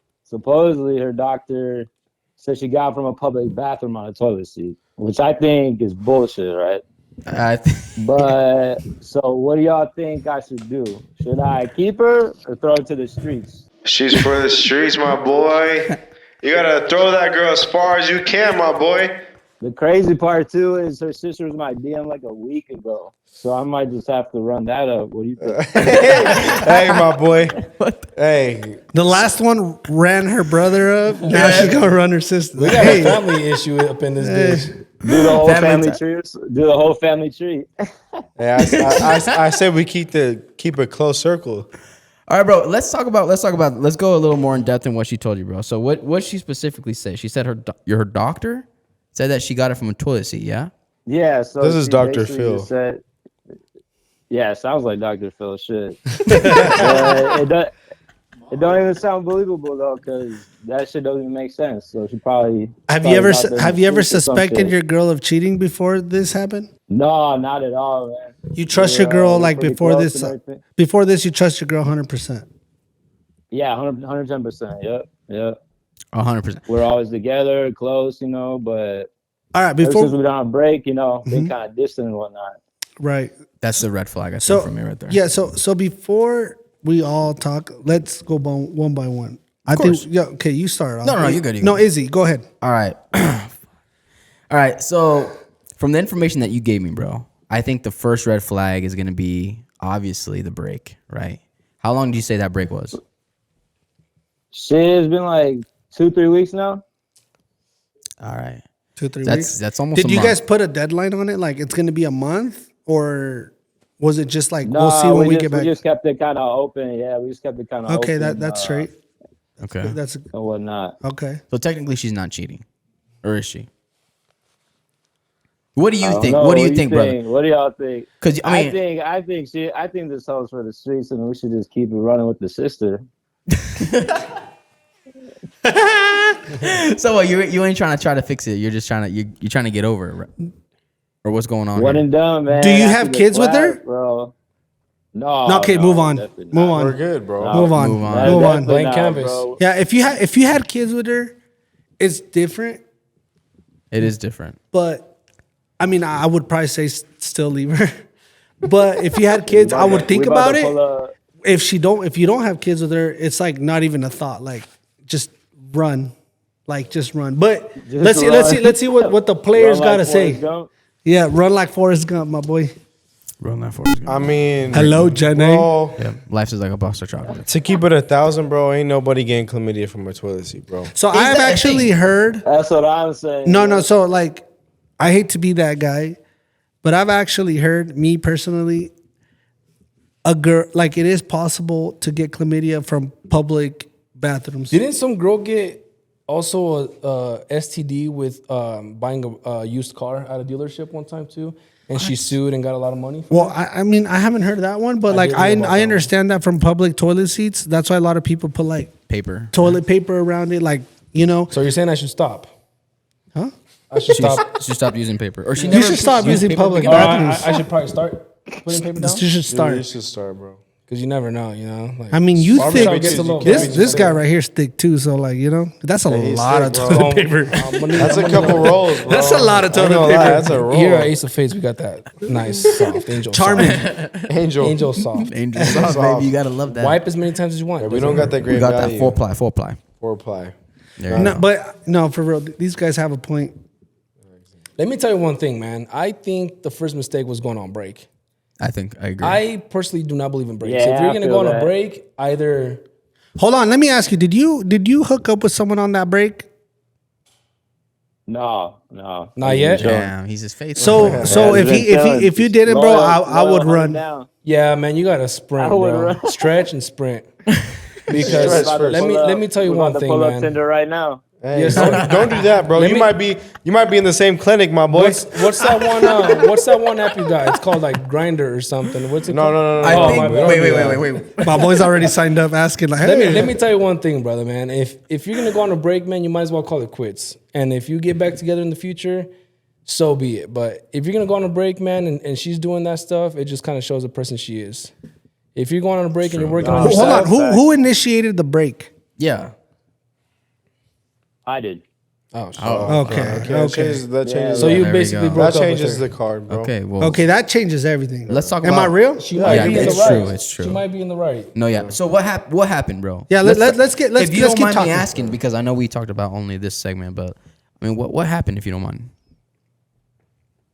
her doctor said she got it from a public bathroom on a toilet seat, which I think is bullshit, right? But so what do y'all think I should do? Should I keep her or throw her to the streets? She's for the streets, my boy. You gotta throw that girl as far as you can, my boy. The crazy part too is her sister was my DM like a week ago, so I might just have to run that up. What do you think? Hey, my boy. Hey, The last one ran her brother up. Now she's gonna run her sister. We got Hey, a family issue up in this bitch. Do the whole Family family tree. Do the whole family tree. hey, I said we keep a close circle. All right, bro. Let's go a little more in depth in what she told you, bro. So what she specifically said? She said her doctor said that she got it from a toilet seat. Yeah. Yeah. So This is she Dr. basically Phil. just said, yeah, sounds like Dr. Phil. Shit. It don't even sound believable though, because that shit doesn't even make sense. So she probably have you ever out there in have the you ever streets or some suspected shit. your girl of cheating before this happened? No, not at all, man. You trust We're, your girl we're like pretty before close this? and everything. Before this, you trust your girl 100%. Yeah, 110%. Yep. 100%. We're always together, close, you know. But All right, ever since before we've been on a break, you know, been kind of distant and whatnot. right. That's the red flag I So see from me right there. yeah, so before we all talk, let's go one by one. I course. think okay, you start. No, you're good. No, Izzy, go ahead. All right. All right. So from the information that you gave me, bro, I think the first red flag is going to be obviously the break, right? How long do you say that break was? Shit, it's been like 2-3 weeks now. All right. 2-3 weeks. That's almost. Did a you month. guys put a deadline on it? Like it's gonna be a month, or was it just like No, we'll see when we get back? We just kept it kind of open. Yeah, we just kept it kind of Okay, open. that's straight. Okay. That's And whatnot. okay. So technically, she's not cheating, or is she? What do you think? No, What do you think, brother? What do y'all think? Because I mean, I think this hoe's for the streets, and we should just keep it running with the sister. so what, you ain't trying to fix it. You're just trying to get over it, right? Or what's going on? One here? and done, man. Do you After have the kids with her? class, bro? No. No, okay, move on. definitely not. Move on. We're good, bro. No. Move on. Move on. Move on. Definitely Blank not, canvas. bro. Yeah, if you had kids with her, it's different. It is different. But I mean, I would probably say still leave her. But if you had kids, I would think We about about to it. pull up- If you don't have kids with her, it's like not even a thought. Like just run, like just run. But let's see what the players Run like gotta say. Forrest Gump. Yeah, run like Forrest Gump, my boy. Run that for us. I mean, Hello, Jenny. bro, Yeah, life is like a box of chocolate. to keep it 1,000, bro, ain't nobody getting chlamydia from a toilet seat, bro. So I've that a actually heard. That's what I'm saying. No, bro. no. So like, I hate to be that guy, but I've actually heard, me personally, a girl, like it is possible to get chlamydia from public bathrooms. Didn't some girl get also a STD with buying a used car at a dealership one time too? And she sued and got a lot of money. Well, I mean, I haven't heard that one, but like did hear about I that understand that from public toilet seats. That's why a lot of people put like Paper. toilet paper around it, like you know. So you're saying I should stop? Huh? I should stop. She stopped using paper, or she You never should stop used using paper public to begin with? bathrooms. I should probably start putting paper down You should start. You should start, bro. because you never know, you know. Like, I mean, you barbershop think gets a little this guy right here stick too, so like you know that's a he's lot of thick, bro. toilet paper. That's a couple rolls, bro. That's a lot of I ain't toilet gonna lie, paper. That's a roll. Here at Ace of Fates, we got that nice, soft, angel Charming. soft. Angel. Angel soft. Angel sauce, baby. You gotta love that. Wipe as many times as you want. We don't got that great We got value. that four ply. Four ply. There you No, go. but no, for real, these guys have a point. Let me tell you one thing, man. I think the first mistake was going on break. I think I agree. I personally do not believe in breaks. Yeah, If you're I gonna feel go on a that. break, either Hold on, let me ask you: Did you hook up with someone on that break? No. Not yet. Damn, he's just faithful. So if you didn't, bro, I would run. Down. Yeah, man, you gotta sprint, I would bro. run. Stretch and sprint. Because let me tell you one thing, pull up man. Tinder right now. Hey, Yes, don't do that, bro. You might be in the same clinic, my boy. What's that one? What's that one app you got? It's called like Grinder or something. What's it called? No. I Oh, think. my bad. Wait. My boy's already signed up asking like, hey. Let me tell you one thing, brother, man. If you're gonna go on a break, man, you might as well call it quits. And if you get back together in the future, so be it. But if you're gonna go on a break, man, and she's doing that stuff, it just kind of shows the person she is. If you're going on a break and you're working on Hold yourself, on, who initiated the break? Yeah. I did. oh, shit. Okay. That changes. So you There we basically go. broke That up with changes her. the card, bro. Okay. Well. Okay, that changes everything. Let's talk Am about. I real? She might be in the it's right. true. It's true. She might be in the right. No, yeah. So what happened, bro? Yeah, let's keep if you don't mind talking. me asking, because I know we talked about only this segment, but I mean, what happened if you don't mind?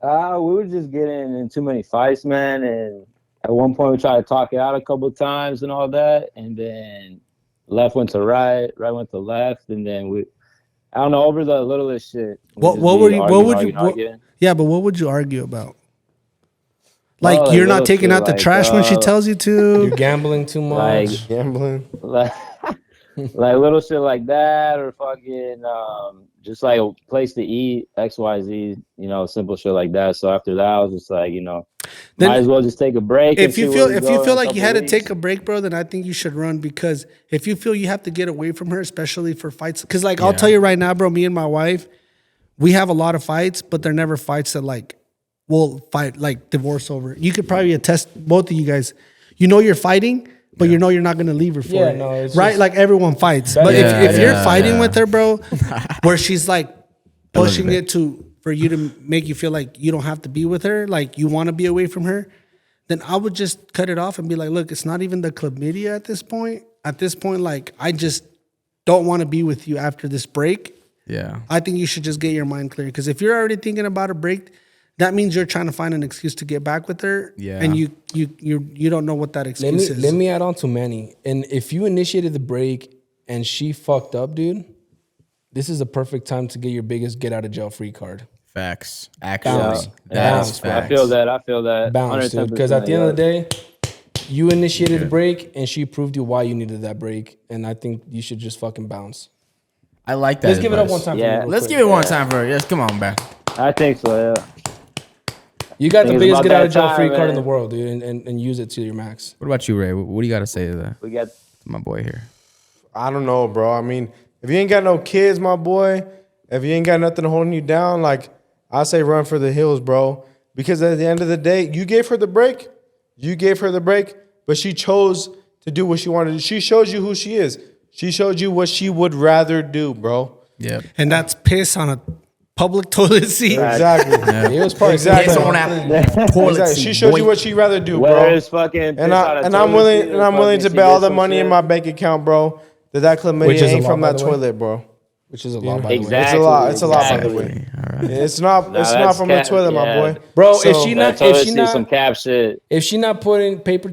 We were just getting in too many fights, man. And at one point, we tried to talk it out a couple of times and all that. And then left went to right went to left. And then I don't know, over the littlest shit. What would you? Yeah, but what would you argue about? Like Well, you're like not taking little out the shit, trash when she tells you to. You're gambling too much. Like, Gambling. like little shit like that, or fucking just like a place to eat, XYZ, simple shit like that. So after that, I was just like, Then- might as well just take a break. If you feel like you had to weeks. take a break, bro, then I think you should run, because if you feel you have to get away from her, especially for fights, because like I'll tell you right now, bro, me and my wife, we have a lot of fights, but they're never fights that like we'll fight like divorce over. You could probably attest, both of you guys. You're fighting, but you're not gonna leave her for Yeah, it, no, it's right? just- Like everyone fights, but if you're fighting with her, bro, where she's like pushing it for you to make you feel like you don't have to be with her, like you want to be away from her, then I would just cut it off and be like, look, it's not even the chlamydia at this point. At this point, like, I just don't want to be with you after this break. Yeah. I think you should just get your mind clear. Because if you're already thinking about a break, that means you're trying to find an excuse to get back with her. Yeah. And you don't know what that excuse is. Let me add on to Manny. And if you initiated the break and she fucked up, dude, this is a perfect time to get your biggest get out of jail free card. Facts. Actually, Bounce. that is Bounce. facts. I feel that. Bounce, dude. Because at the end of the day, you initiated the break and she proved you why you needed that break. And I think you should just fucking bounce. I like that. Let's give it up advice. one time. Yeah. For me real Let's quick. give it one time for her. Yes, come on, man. I think so, yeah. You got the Think it's biggest about get out that of jail free time, card in the man. world, dude, and use it to your max. What about you, Ray? What do you got to say to that? We got To my boy here. I don't know, bro. I mean, if you ain't got no kids, my boy, if you ain't got nothing holding you down, like, I say run for the hills, bro. Because at the end of the day, you gave her the break. But she chose to do what she wanted to do. She showed you who she is. She showed you what she would rather do, bro. Yeah. And that's piss on a public toilet seat. Exactly. It was probably Exactly. Piss on that toilet Exactly. seat, She showed boy. you what she'd rather do, whether bro. it's fucking And I'm willing to bet all the money in my bank account, bro. That chlamydia Which is a ain't lot, from by that the way. toilet, bro. which is a lot, by the way. Exactly. It's a lot, by the exactly. way. All right. It's not that's from the toilet, my yeah. boy. Bro, So- if she not Some cap shit. if she not putting paper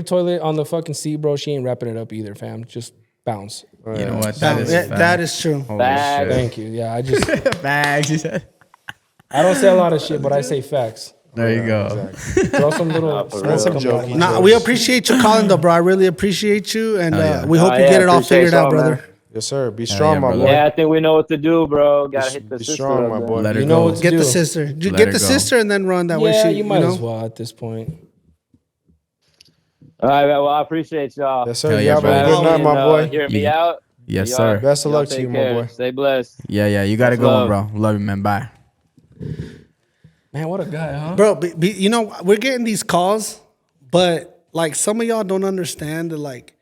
toilet on the fucking seat, bro, she ain't wrapping it up either, fam. Just bounce. You know what? That is That is true. Holy Facts. shit. Thank you. Yeah, I just Bags, you said. I don't say a lot of shit, but I say facts. There you go. Throw some little for smoke real. Some coming joke. out of my- Nah, we appreciate you calling though, bro. I really appreciate you, and we hope you yeah, get it all appreciate figured out, y'all, brother. man. Yes, sir. Be strong, my brother. boy. Yeah, I think we know what to do, bro. Gotta hit the Be sister strong, up, my man. boy. Let her You know go. what to Get do. the sister. Let Get her the go. sister, and then run that way. Yeah, She, you might know? as well at this point. All right, well, I appreciate y'all. Yes, sir. Hell You yeah, have a brother. good night, my boy. Hearing me Yeah. out. Yes, Y'all- sir. Best of y'all luck to take you, my care. boy. Stay blessed. Yeah. You got to Much go, love. bro. Love you, man. Bye. Man, what a guy, huh? Bro, you know, we're getting these calls, but like some of y'all don't understand that, like,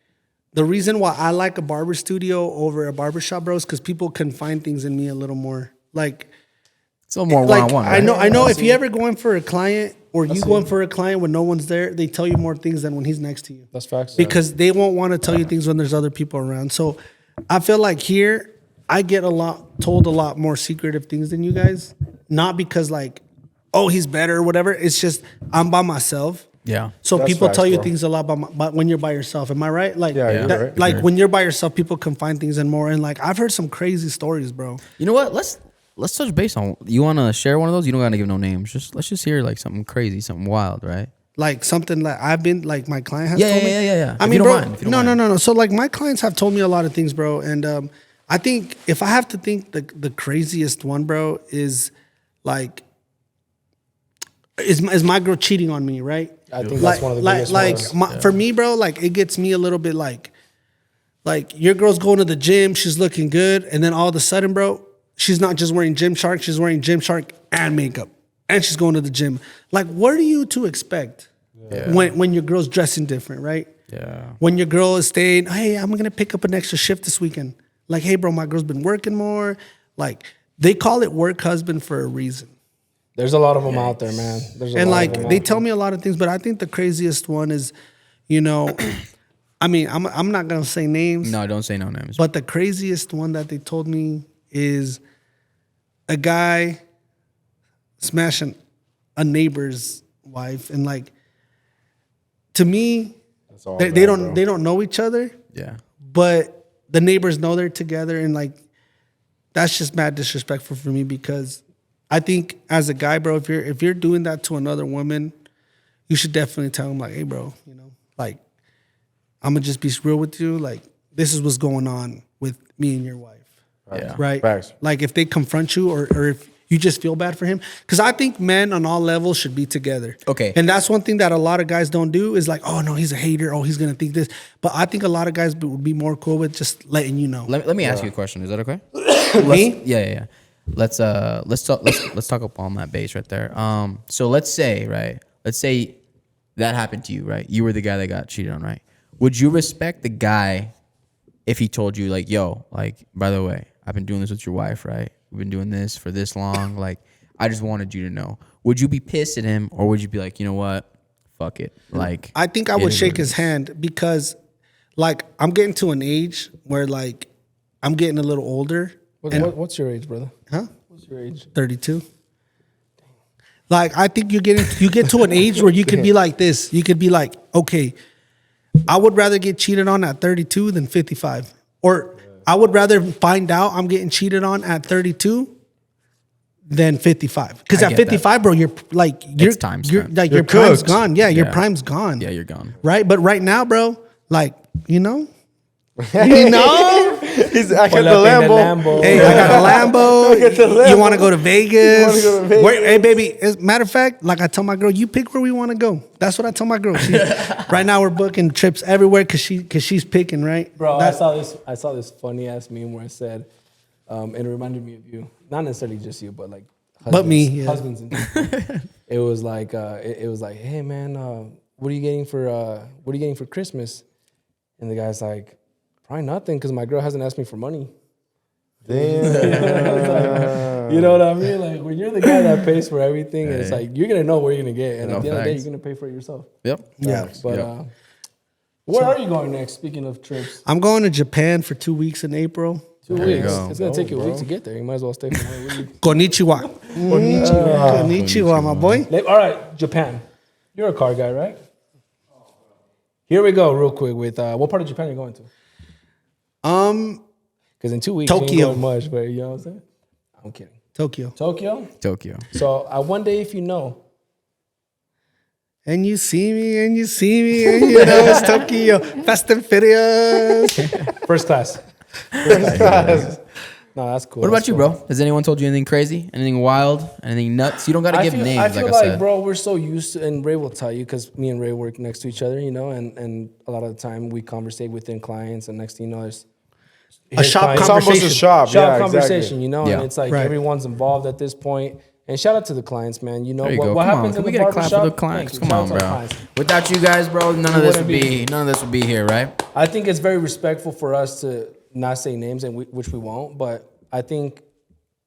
the reason why I like a barber studio over a barbershop, bro, is because people can find things in me a little more. Like, It's a little more like one-on-one, I right? know if you ever go in for a client or you go in for a client when no one's there, they tell you more things than when he's next to you. That's facts. Because they won't want to tell you things when there's other people around. So I feel like here I get told a lot more secretive things than you guys. Not because like, oh, he's better or whatever. It's just I'm by myself. Yeah. So That's people facts, tell you bro. things a lot but when you're by yourself. Am I right? Like, Yeah, you're right. like when you're by yourself, people can find things and more. And like I've heard some crazy stories, bro. You know what? Let's let's touch base on. You want to share one of those? You don't gotta give no names. Let's just hear like something crazy, something wild, right? Like something like I've been like my client has Yeah, told me. yeah. I If mean, you don't bro, mind, if you don't mind. no. So like my clients have told me a lot of things, bro. And I think if I have to think the craziest one, bro, is like is my girl cheating on me, right? I think that's one of the biggest ones. For me, bro, like it gets me a little bit like your girl's going to the gym, she's looking good, and then all of a sudden, bro, she's not just wearing Gymshark, she's wearing Gymshark and makeup, and she's going to the gym. Like, what are you to expect when your girl's dressing different, right? Yeah. When your girl is staying, hey, I'm gonna pick up an extra shift this weekend. Like, hey, bro, my girl's been working more. Like, they call it work husband for a reason. There's a lot of them out there, man. And like they tell me a lot of things, but I think the craziest one is, you know, I mean, I'm not gonna say names. No, don't say no names. But the craziest one that they told me is a guy smashing a neighbor's wife, and like to me, they don't know each other. Yeah. But the neighbors know they're together, and like that's just mad disrespectful for me, because I think as a guy, bro, if you're doing that to another woman, you should definitely tell him like, hey, bro, you know, like I'm gonna just be real with you. Like, this is what's going on with me and your wife. Yeah. Right? Facts. Like if they confront you or if you just feel bad for him. Because I think men on all levels should be together. Okay. And that's one thing that a lot of guys don't do is like, oh no, he's a hater. Oh, he's gonna think this. But I think a lot of guys would be more cool with just letting you know. Let me ask you a question. Is that okay? Me? Yeah. Let's talk up on that base right there. So let's say that happened to you, right? You were the guy that got cheated on, right? Would you respect the guy if he told you like, yo, like, by the way, I've been doing this with your wife, right? We've been doing this for this long. Like, I just wanted you to know. Would you be pissed at him, or would you be like, you know what? Fuck it. Like, I think I would shake his hand, because like I'm getting to an age where like I'm getting a little older. What's your age, brother? Huh? What's your age? 32. Like, I think you get to an age where you could be like this. You could be like, okay, I would rather get cheated on at 32 than 55. Or I would rather find out I'm getting cheated on at 32 than 55. Because at 55, bro, your prime's cooked. gone. Yeah, your prime's gone. yeah, you're gone. Right? But right now, bro, like, you know? You know? I got the Lambo. Hey, I got a Lambo. You want to go to Vegas? Hey, baby. As a matter of fact, like I tell my girl, you pick where we want to go. That's what I tell my girl. Right now, we're booking trips everywhere because she's picking, right? Bro, I saw this funny ass meme where it said, and it reminded me of you. Not necessarily just you, but like husbands, but me, yeah. Husbands and it was like hey man, what are you getting for Christmas? And the guy's like, probably nothing, because my girl hasn't asked me for money. Damn. You know what I mean? Like, when you're the guy that pays for everything, and it's like, you're going to know where you're going to get. And at the end of the day, you're going to pay for it yourself. Yep. Yeah. But where are you going next, speaking of trips? I'm going to Japan for 2 weeks in April. 2 weeks. go. It's going to take you a week to get there. You might as well stay for another week. Konnichiwa. Konnichiwa, my boy. All right, Japan. You're a car guy, right? Here we go, real quick, with what part of Japan are you going to? Because in 2 weeks, you ain't Tokyo. going much, but you know what I'm saying? I'm kidding. Tokyo. Tokyo. So one day, if you know, And you see me, and you know it's Tokyo. Fast and Furious. first class. No, that's cool. What about you, bro? Has anyone told you anything crazy, anything wild, anything nuts? You don't got to give names. I feel like I said, bro, we're so used to, and Ray will tell you, because me and Ray work next to each other, you know, and a lot of the time we conversate within clients, and next thing you know, there's A shop It's almost conversation. a shop. shop Yeah, conversation, exactly. you know, Yeah. and it's like Right. everyone's involved at this point. And shout out to the clients, man. You know there you go. what Come happens on. in Can we the get a clap barbershop? for the clients? Thank you. Come on, Shout out to the bro. clients. Without you guys, bro, none of this would be here, right? I think it's very respectful for us to not say names, and which we won't. But I think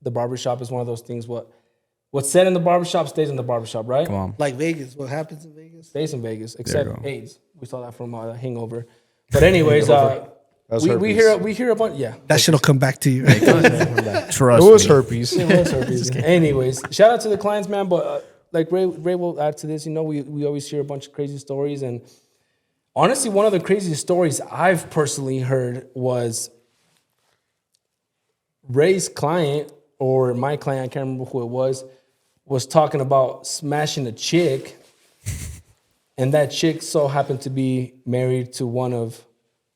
the barbershop is one of those things. What's said in the barbershop stays in the barbershop, right? Come on. Like Vegas. What happens in Vegas? Stays in Vegas, you except go. AIDS. We saw that from Hangover. But anyways, That's we herpes. hear a bunch. Yeah, That shit'll come back to you. Trust It was me. herpes. it was herpes. Anyways, shout out to the clients, man. But like Ray will add to this. You know, we always hear a bunch of crazy stories, and honestly, one of the craziest stories I've personally heard was Ray's client or my client, I can't remember who it was talking about smashing a chick, and that chick so happened to be married to one of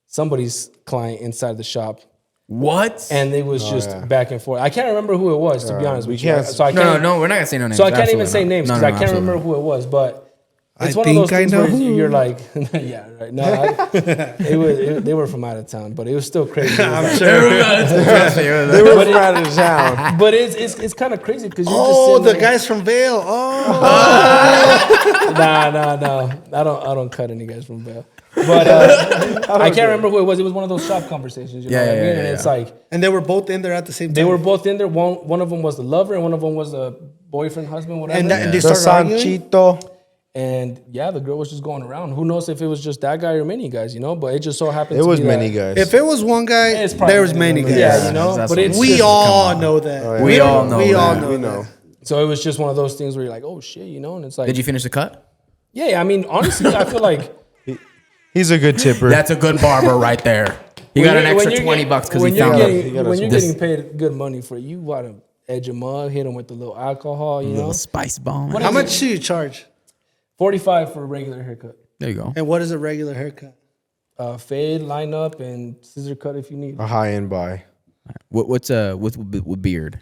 somebody's client inside the shop. What? And it was just back and forth. I can't remember who it was, to be honest with you. can't- So I can't, No, we're not gonna say no names. So I can't even Absolutely say not. names No, because no, I can't absolutely remember who it was. But it's I one of those think I things know where who. you're like, yeah, right. No, they were from out of town, but it was still crazy. I'm sure. They were from out of town. But it's kind of crazy because you're Oh, just the sitting there. guys from Vale. Oh, Nah. I don't cut any guys from Vail. But I can't remember who it was. It was one of those shop conversations. You know what I mean? And it's like and they were both in there at the same time. they were both in there. One of them was the lover, and one of them was the boyfriend, husband, whatever. and they The started arguing. Sanchito. And yeah, the girl was just going around. Who knows if it was just that guy or many guys, you know? But it just so happened It to was be many that, guys. If it was one guy, It's probably there was many guys. Yeah, you know. That's But what it's We just, all know that. We all know We all that. know we that. know. so it was just one of those things where you're like, oh shit, you know. And it's like, Did you finish the cut? yeah. I mean, honestly, I feel like He's a good tipper. That's a good barber right there. You got an extra $20 because he found getting- when you're this- getting paid good money for it, you want to edge them up, hit them with the little alcohol, you a little know. spice bomb. How much do you charge? 45 for a regular haircut. There you go. And what is a regular haircut? Fade, line up, and scissor cut if you need. a high end buy. What's with beard?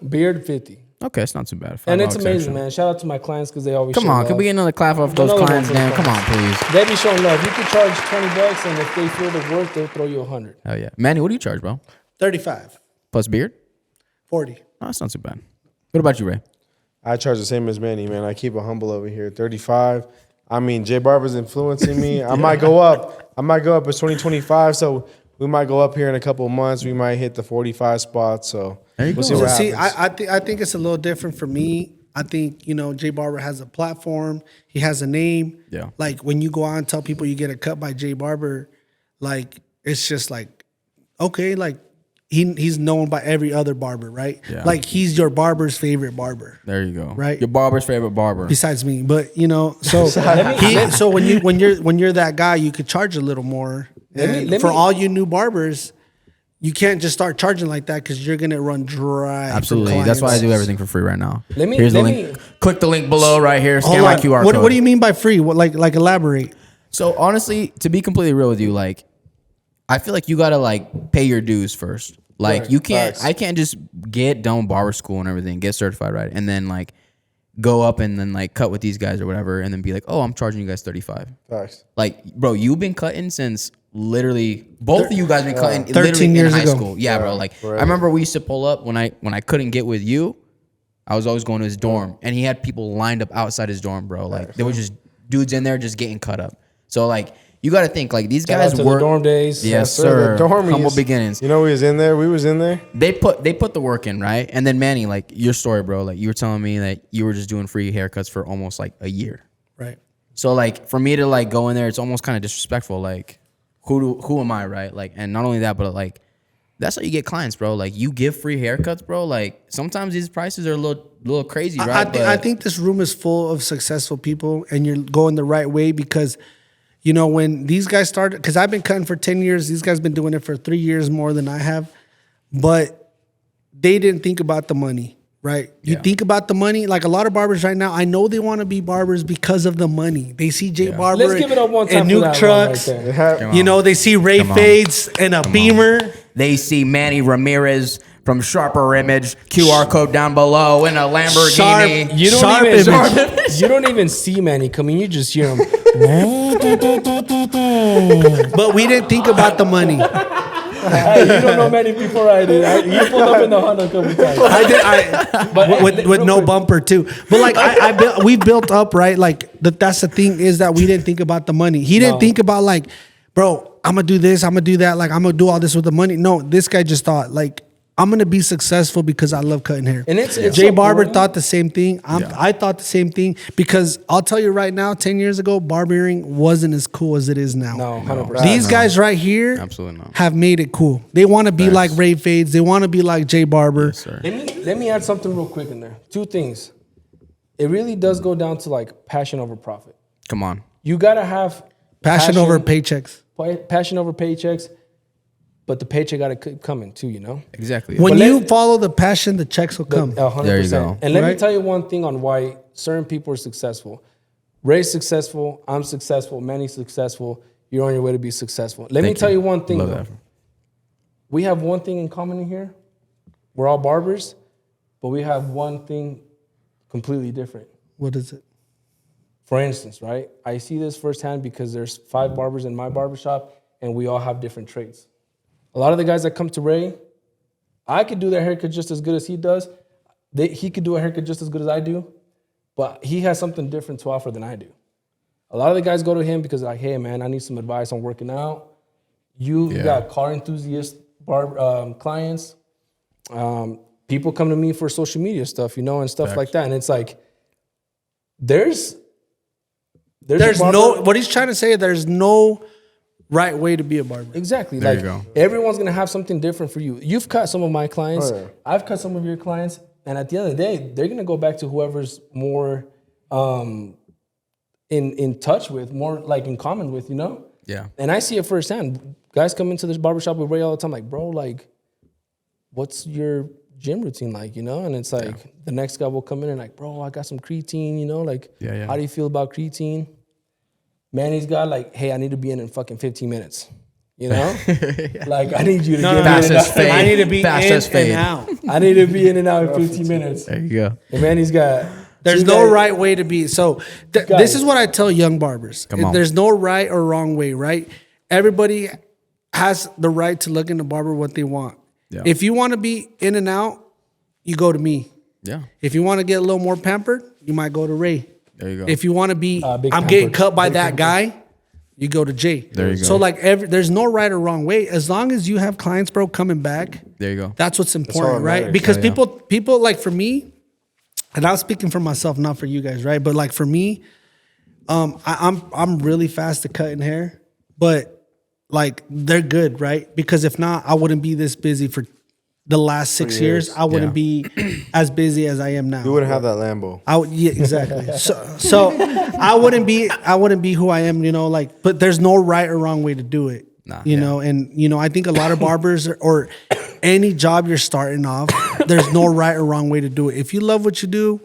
Beard 50. Okay, it's not too bad. And it's $5 amazing, extra. man. Shout out to my clients because they always Come show on, love. can we get another clap off those Another one clients, for the man? Come on, clients. please. They be showing love. You could charge $20, and if they feel the worth, they'll throw you 100. Hell yeah, Manny, what do you charge, bro? 35, Plus beard? 40. Oh, that's not too bad. What about you, Ray? I charge the same as Manny, man. I keep it humble over here. 35. I mean, Jaybarber's influencing me. I might go up. It's 2025, so we might go up here in a couple of months. We might hit the 45 spot. So There you we'll go. see what See, happens. I think it's a little different for me. I think, Jaybarber has a platform. He has a name. Yeah. Like when you go out and tell people you get a cut by Jaybarber, like it's just like, okay, like he's known by every other barber, right? Yeah. Like he's your barber's favorite barber. There you go. Right. Your barber's favorite barber. Besides me, but so so when you're that guy, you could charge a little more. And for all you new barbers, you can't just start charging like that because you're gonna run dry. for Absolutely. That's why I clients. do everything for free right now. Let Here's the me- link. Click the link below right here. Scan Hold my on. QR What code. do you mean by free? What like elaborate? So honestly, to be completely real with you, like I feel like you gotta like pay your dues first. Like Right. you can't, Facts. I can't just get done with barber school and everything, get certified right, and then like go up and then like cut with these guys or whatever, and then be like, oh, I'm charging you guys 35. Facts. Like, bro, you've been cutting since literally both of you guys been cutting 13 literally years in high ago. school. Yeah, bro. Like I remember we used to pull up when I couldn't get with you. I was always going to his dorm, and he had people lined up outside his dorm, bro. Like there was just dudes in there just getting cut up. So like you got to think like these Shout guys out to were the dorm days. Yes, Sir, sir. the dormies. Humble beginnings. You know, we was in there. They put the work in, right? And then Manny, like your story, bro. Like you were telling me that you were just doing free haircuts for almost like a year. Right. So like for me to like go in there, it's almost kind of disrespectful. Like who am I, right? Like, and not only that, but like that's how you get clients, bro. Like you give free haircuts, bro. Like sometimes these prices are a little crazy, right? I think this room is full of successful people, and you're going the right way because, when these guys started, because I've been cutting for 10 years, these guys been doing it for 3 years more than I have, but they didn't think about the money, right? You think about the money, like a lot of barbers right now, I know they want to be barbers because of the money. They see Jaybarber Let's give it up one time and for Nuke that trucks. one right there. They see Rayfades and a Beamer. They see Manny Ramirez from Sharper Image, QR code down below in a Lamborghini. You don't Sharp even image. you don't even see Manny coming. You just hear him. But we didn't think about the money. Hey, you don't know Manny before I did. He pulled up in the Honda a couple times. I did. With no bumper too. But like we built up, right? Like that's the thing is that we didn't think about the money. He didn't think about like, bro, I'm gonna do this, I'm gonna do that. Like I'm gonna do all this with the money. No, this guy just thought like I'm gonna be successful because I love cutting hair. And it's Jaybarber so thought the same thing. I thought the same thing because I'll tell you right now, 10 years ago, barbering wasn't as cool as it is now. No, 100%. These guys right here Absolutely not. have made it cool. They want to be like Rayfades. They want to be like Jaybarber. Yes, sir. Let me add something real quick in there. Two things. It really does go down to like passion over profit. Come on. You gotta have Passion over paychecks. passion over paychecks. but the paycheck got to keep coming too, you know? Exactly. When But you follow the passion, the checks will come. 100%. There you go. And let me Right? tell you one thing on why certain people are successful. Ray's successful. I'm successful. Manny's successful. You're on your way to be successful. Let me Thank tell you. you one thing, Love though. that. We have one thing in common in here. We're all barbers, but we have one thing completely different. What is it? For instance, right? I see this firsthand because there's 5 barbers in my barbershop, and we all have different traits. A lot of the guys that come to Ray, I could do their haircut just as good as he does. He could do a haircut just as good as I do, but he has something different to offer than I do. A lot of the guys go to him because they're like, hey, man, I need some advice on working out. You got car enthusiast clients. People come to me for social media stuff, you know, and stuff like that. And it's like, there's no, what he's trying to say, there's no right way to be a barber. Exactly. There like you go. everyone's gonna have something different for you. You've cut some of my clients. Oh, yeah. I've cut some of your clients, and at the end of the day, they're gonna go back to whoever's more in touch with, more like in common with, you know. Yeah. And I see it firsthand. Guys come into this barbershop with Ray all the time, like, bro, like, what's your gym routine like, you know? And it's like the next guy will come in and like, bro, I got some creatine, you know, like, how do you feel about creatine? Manny's got like, hey, I need to be in fucking 15 minutes. You know? Like, I need you to get Fast in as and fade. out. I need to be Fast in as fade. and out. I need to be in and out in 15 minutes. There you go. And Manny's got... There's two no guys- right way to be. So this Guys. is what I tell young barbers. Come on. There's no right or wrong way, right? Everybody has the right to look in the barber what they want. Yeah. If you want to be in and out, you go to me. Yeah. If you want to get a little more pampered, you might go to Ray. There you go. If you want to be, big I'm getting pampered. cut by Big that pampered. guy, you go to Jay. There you go. So like there's no right or wrong way. As long as you have clients, bro, coming back, There you go. that's what's all important, that right? matters. Because Oh, yeah. people like for me, and I was speaking for myself, not for you guys, right? But like for me, I'm really fast at cutting hair, but like they're good, right? Because if not, I wouldn't be this busy for the last 6 years. I wouldn't be as busy as I am now. We wouldn't have that Lambo. Yeah, exactly. So I wouldn't be who I am, you know, like, but there's no right or wrong way to do it. Nah, you yeah. know, and you know, I think a lot of barbers or any job you're starting off, there's no right or wrong way to do it. If you love what you do,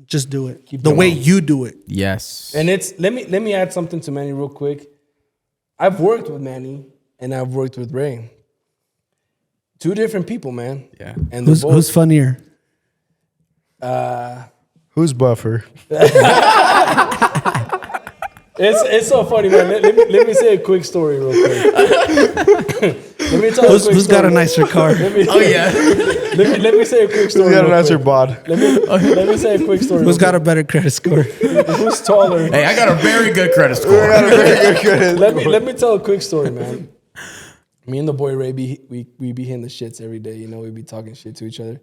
just do it the way you do it. Yes. And it's let me add something to Manny real quick. I've worked with Manny and I've worked with Ray. 2 different people, man. Yeah. And they're both Who's funnier? Who's buffer? It's so funny, man. Let me say a quick story real quick. Let me tell Who's got a nicer car? Oh yeah. Let me say a quick story. Who's got an real answer quick. bod? Let me say a quick story. Who's got a better credit score? Who's taller? Hey, I got a very good credit score. Let me tell a quick story, man. Me and the boy Ray, we be hitting the shits every day. You know, we be talking shit to each other.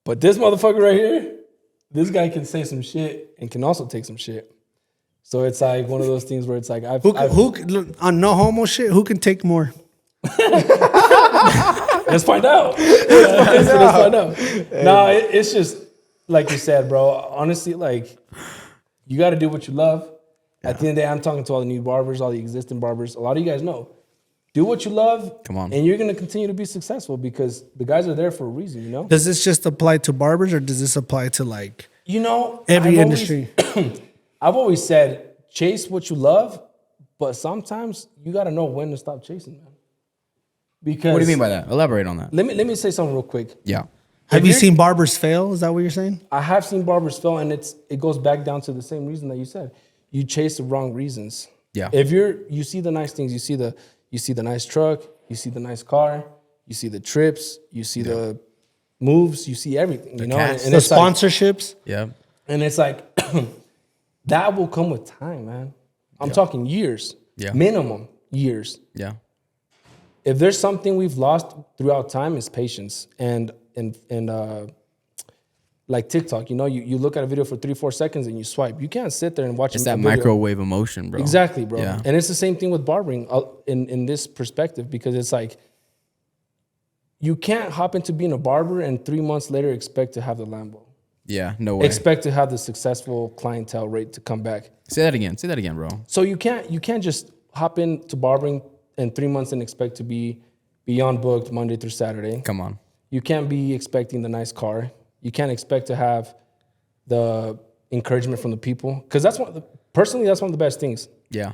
But this motherfucker right here, this guy can say some shit and can also take some shit. So it's like one of those things where it's like Who on no homo shit? Who can take more? Let's find out. Let's find out. No, it's just like you said, bro. Honestly, like you got to do what you love. At the end of the day, I'm talking to all the new barbers, all the existing barbers. A lot of you guys know. Do what you love. Come on. And you're going to continue to be successful because the guys are there for a reason, you know? Does this just apply to barbers or does this apply to like You know, every I've industry? I've always said, chase what you love, but sometimes you got to know when to stop chasing, man. Because What do you mean by that? Elaborate on that. Let me say something real quick. Yeah. Have If you you're- seen barbers fail? Is that what you're saying? I have seen barbers fail, and it goes back down to the same reason that you said. You chase the wrong reasons. Yeah. If you see the nice things, you see the nice truck, you see the nice car, you see the trips, you see the moves, you see everything. You know, cats. The it's like, sponsorships. Yeah. and it's like that will come with time, man. I'm talking years. Yeah. Minimum years. Yeah. If there's something we've lost throughout time, is patience and like TikTok, you know, you look at a video for 3-4 seconds and you swipe. You can't sit there and watch It's a that video. microwave emotion, bro. Exactly, bro. Yeah. And it's the same thing with barbering in this perspective, because it's like you can't hop into being a barber and 3 months later expect to have the Lambo. Yeah. No way. Expect to have the successful clientele rate to come back. Say that again. Say that again, bro. So you can't just hop into barbering in 3 months and expect to be beyond booked Monday through Saturday. Come on. You can't be expecting the nice car. You can't expect to have the encouragement from the people. Because personally, that's one of the best things. Yeah.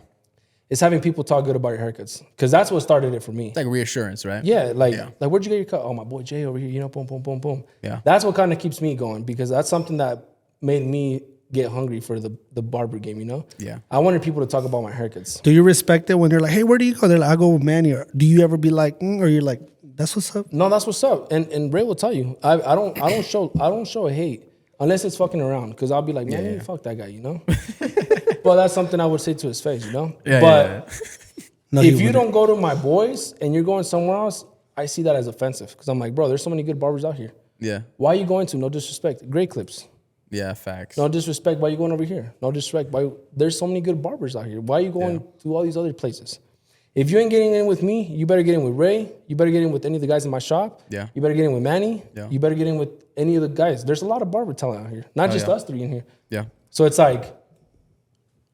Is having people talk good about your haircuts. Because that's what started it for me. It's like reassurance, right? Yeah, like where'd you get your cut? Oh, my boy Jay over here, boom, boom, boom, boom. Yeah. That's what kind of keeps me going, because that's something that made me get hungry for the barber game, Yeah. I wanted people to talk about my haircuts. Do you respect it when they're like, hey, where do you go? They're like, I go with Manny. Or do you ever be like, or you're like, that's what's up? No, that's what's up. And Ray will tell you, I don't show a hate unless it's fucking around, because I'll be like, man, fuck that guy, But that's something I would say to his face, But No, if you don't go to my boys and you're going somewhere else, I see that as offensive, because I'm like, bro, there's so many good barbers out here. Yeah. Why are you going to? No disrespect. Great clips. Yeah, facts. No disrespect. Why are you going over here? No disrespect. There's so many good barbers out here. Why are you going to all these other places? If you ain't getting in with me, you better get in with Ray. You better get in with any of the guys in my shop. Yeah. You better get in with Manny. Yeah. You better get in with any of the guys. There's a lot of barber talent out here. Not just us three in here. Yeah. So it's like,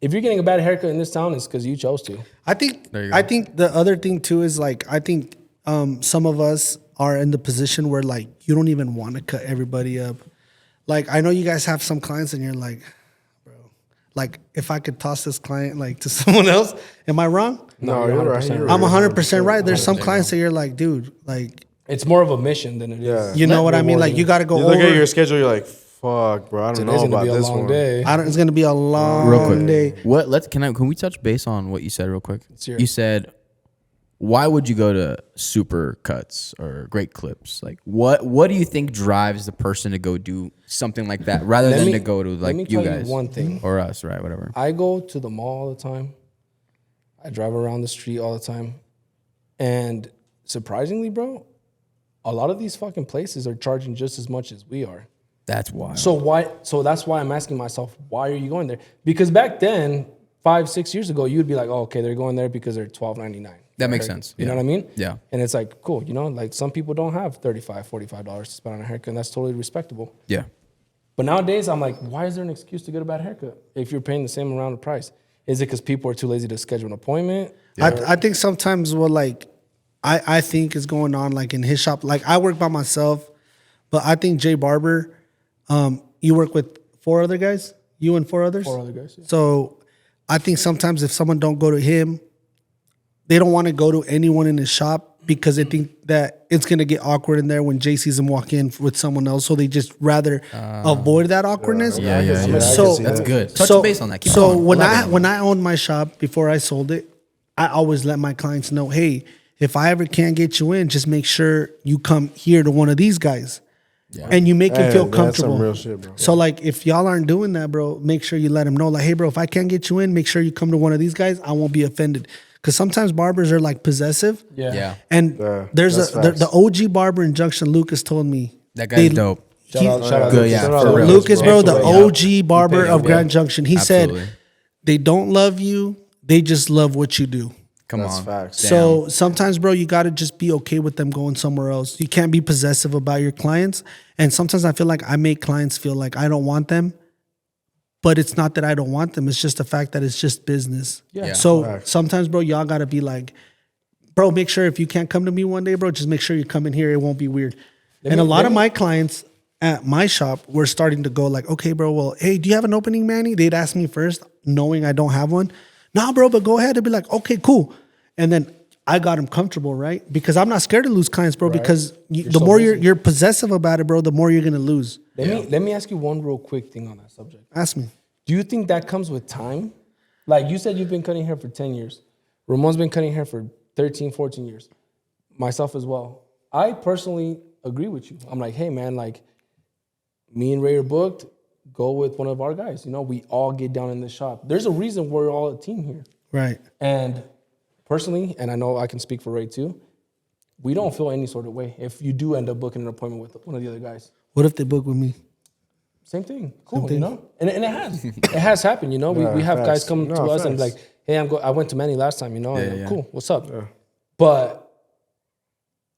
if you're getting a bad haircut in this town, it's because you chose to. I think There you go. I think the other thing too is like I think some of us are in the position where like you don't even want to cut everybody up. Like I know you guys have some clients and you're like, bro, like if I could toss this client like to someone else, am I wrong? No, you're right. You're I'm right. 100% right. There's some clients that you're like, dude, like It's more of a mission than it is. Yeah. you know what I mean? Like you got to go You over. look at your schedule, you're like, fuck, bro, I don't Today's know gonna about be a this long one. day. It's gonna be a long Real quick. day. What? Can we touch base on what you said real quick? hear it. You said, why would you go to super cuts or great clips? Like, what do you think drives the person to go do something like that rather than to go to let me like you tell you guys one thing. or us, right? Whatever. I go to the mall all the time. I drive around the street all the time. And surprisingly, bro, a lot of these fucking places are charging just as much as we are. That's why. So that's why I'm asking myself, why are you going there? Because back then, 5-6 years ago, you'd be like, oh, okay, they're going there because they're $12.99. That makes sense. You know what I mean? Yeah. And it's like, cool, like some people don't have $35, $45 to spend on a haircut, and that's totally respectable. Yeah. But nowadays, I'm like, why is there an excuse to get a bad haircut if you're paying the same amount of price? Is it because people are too lazy to schedule an appointment? I think sometimes what like I think is going on like in his shop. Like I work by myself, but I think Jaybarber, you work with 4 other guys. You and 4 others. 4 other guys. Yeah. So I think sometimes if someone don't go to him, they don't want to go to anyone in his shop because they think that it's gonna get awkward in there when Jay sees them walk in with someone else. So they just rather avoid that awkwardness. Yeah. So That's good. Touch base on that. Keep so going. when I owned my shop before I sold it, I always let my clients know, hey, if I ever can't get you in, just make sure you come here to one of these guys. And you make him feel That's some comfortable. real shit, bro. So like if y'all aren't doing that, bro, make sure you let him know. Like, hey, bro, if I can't get you in, make sure you come to one of these guys. I won't be offended. Because sometimes barbers are like possessive. Yeah. And there's that's the OG barber in Junction, Lucas told me. That guy's dope. Shout out, Good, yeah, shout out for to real. Lucas, bro, the Yeah. OG barber of Yeah. Grand Junction. He Absolutely. said, they don't love you. They just love what you do. Come That's on. facts. Damn. So sometimes, bro, you got to just be okay with them going somewhere else. You can't be possessive about your clients. And sometimes I feel like I make clients feel like I don't want them. But it's not that I don't want them. It's just the fact that it's just business. Yeah. So sometimes, bro, y'all got to be like, bro, make sure if you can't come to me one day, bro, just make sure you come in here. It won't be weird. And a lot of my clients at my shop were starting to go like, okay, bro, well, hey, do you have an opening, Manny? They'd ask me first, knowing I don't have one. Nah, bro, but go ahead. They'd be like, okay, cool. And then I got them comfortable, right? Because I'm not scared to lose clients, bro, because the so more busy. you're possessive about it, bro, the more you're going to lose. Let me ask you one real quick thing on that subject. Ask me. Do you think that comes with time? Like you said, you've been cutting hair for 10 years. Ramon's been cutting hair for 13, 14 years. Myself as well. I personally agree with you. I'm like, hey, man, like me and Ray are booked. Go with one of our guys. You know, we all get down in the shop. There's a reason we're all a team here. Right. And personally, and I know I can speak for Ray too, we don't feel any sort of way if you do end up booking an appointment with one of the other guys. What if they book with me? Same thing. Cool, you know? And it has happened, you know? We have guys come to us and like, hey, I went to Manny last time, you know? And cool, what's up? But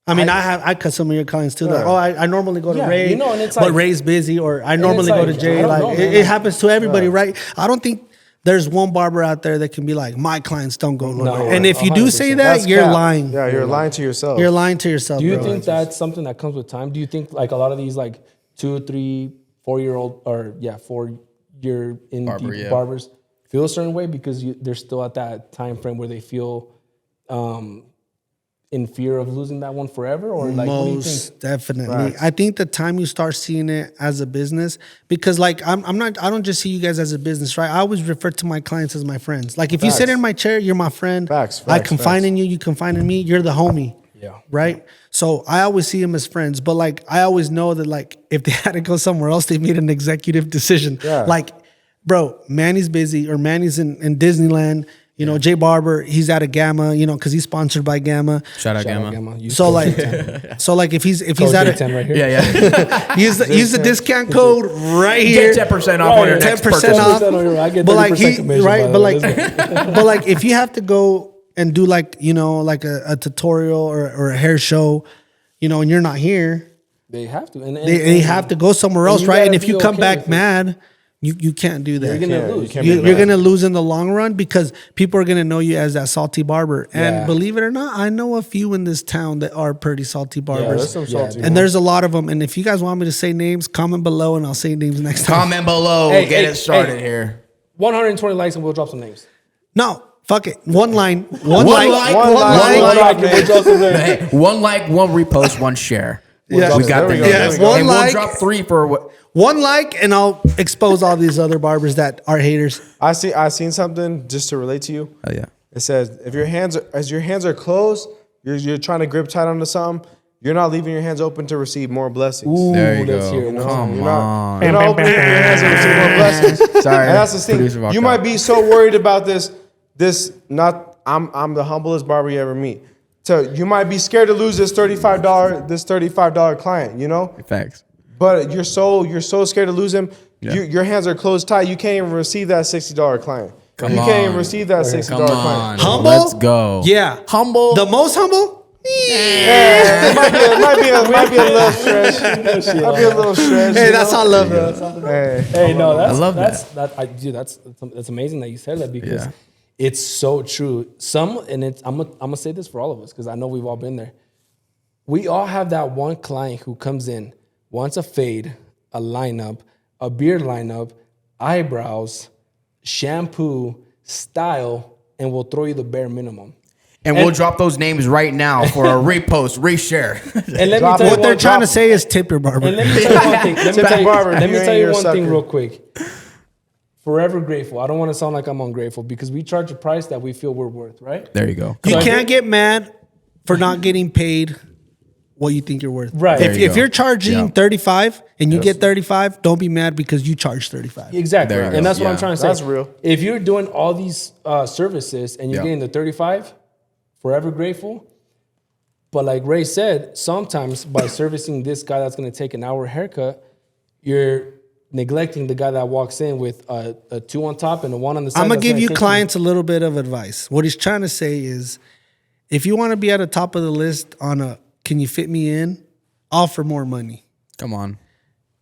I mean, I cut some of your clients too. Like, oh, I normally go to Yeah, Ray, you know, and it's but like- Ray's busy, or I normally it's go to like, Jay. I don't Like know, it man. happens to everybody, right? I don't think there's one barber out there that can be like, my clients don't go nowhere. No, and if you do say 100%. that, That's you're cap. lying. Yeah, you're lying to yourself. You're lying to yourself. Do you bro. think that's something that comes with time? Do you think like a lot of these like 2, 3, 4-year-old or 4-year in Barber, deep yeah. barbers feel a certain way because they're still at that time frame where they feel in fear of losing that one forever, or like what do you think? Most definitely. I think the time you start seeing it as a business, because like I don't just see you guys as a business, right? I always refer to my clients as my friends. Like if you sit in my chair, you're my friend. I confide in you, you confide in me, you're the homie. Yeah. Right? So I always see them as friends. But like I always know that like if they had to go somewhere else, they made an executive decision. Yeah. Like, bro, Manny's busy, or Manny's in Disneyland. You know, Jaybarber, he's at a Gamma, you know, because he's sponsored by Gamma. Shout out Gamma. So like, if he's at a, 10 right here. Yeah. use the discount code right here. Get 10% off on your next 10% purchase. off. I get 30% But like commission, by the but way. like, but like if you have to go and do like, you know, like a tutorial or a hair show, you know, and you're not here, They have to. And they have to go somewhere else, you right? gotta And if be you come okay back with it. mad, you can't do that. You're gonna lose. You're gonna lose in the long run because people are gonna know you as that salty barber. And Yeah. believe it or not, I know a few in this town that are pretty salty barbers. there's some salty and there's a lot of them. And if you guys want me to say names, comment below and I'll say names next time. Comment below. Hey, Get hey, it started hey. here. 120 likes and we'll drop some names. No, fuck it. One line. One like, like. one like. We'll drop some names. Hey, 1 like, 1 repost, 1 share. Yeah. We got There we the go, names. there we go. And One we'll like. drop 3 for what? One like, and I'll expose all these other barbers that are haters. I seen something just to relate to you. Oh yeah. It says if your hands are closed, you're trying to grip tight onto something. You're not leaving your hands open to receive more blessings. There you let's go. hear it. Come You're on. not opening your hands to receive more blessings. Sorry. And that's the Producer thing. walked You out. might be so worried about this. Not I'm the humblest barber you ever meet. So you might be scared to lose this $35 client. You know. Facts. But you're so scared to lose him. Yeah. Your hands are closed tight. You can't even receive that $60 client. Come you can't even on. receive that $60 Come on. client. Humble? Let's go. Yeah. Humble. The most humble? Yeah, it might be a little stretch. Might be a little stretch. Hey, you that's know? all love, bro. Hey, no, that's, I love that's amazing that you said that because Yeah. it's so true. I'm gonna say this for all of us because I know we've all been there. We all have that one client who comes in, wants a fade, a lineup, a beard lineup, eyebrows, shampoo, style, and we'll throw you the bare minimum. And we'll drop those names right now for a repost, reshare. And let me tell you What they're one- trying to say is tip your barber. And let me tell you one thing. Let me Tip tell you, Barber, let me you tell ain't you your one thing sucker. real quick. Forever grateful. I don't want to sound like I'm ungrateful because we charge a price that we feel we're worth, right? There you go. You So I can't think- get mad for not getting paid what you think you're worth. Right. If, There you if go. you're charging Yeah. 35 and you get 35, don't be mad because you charge 35. Exactly. There you And go. that's what I'm Yeah. trying to say. That's real. If you're doing all these services and you're Yeah. getting the 35, forever grateful. But like Ray said, sometimes by servicing this guy that's going to take an hour haircut, you're neglecting the guy that walks in with a 2 on top and a 1 on the side. I'm going that's to give gonna you take clients a little bit of advice. What he's trying to say is if you want to be at the top of the list on a can you fit me in, offer more money. Come on.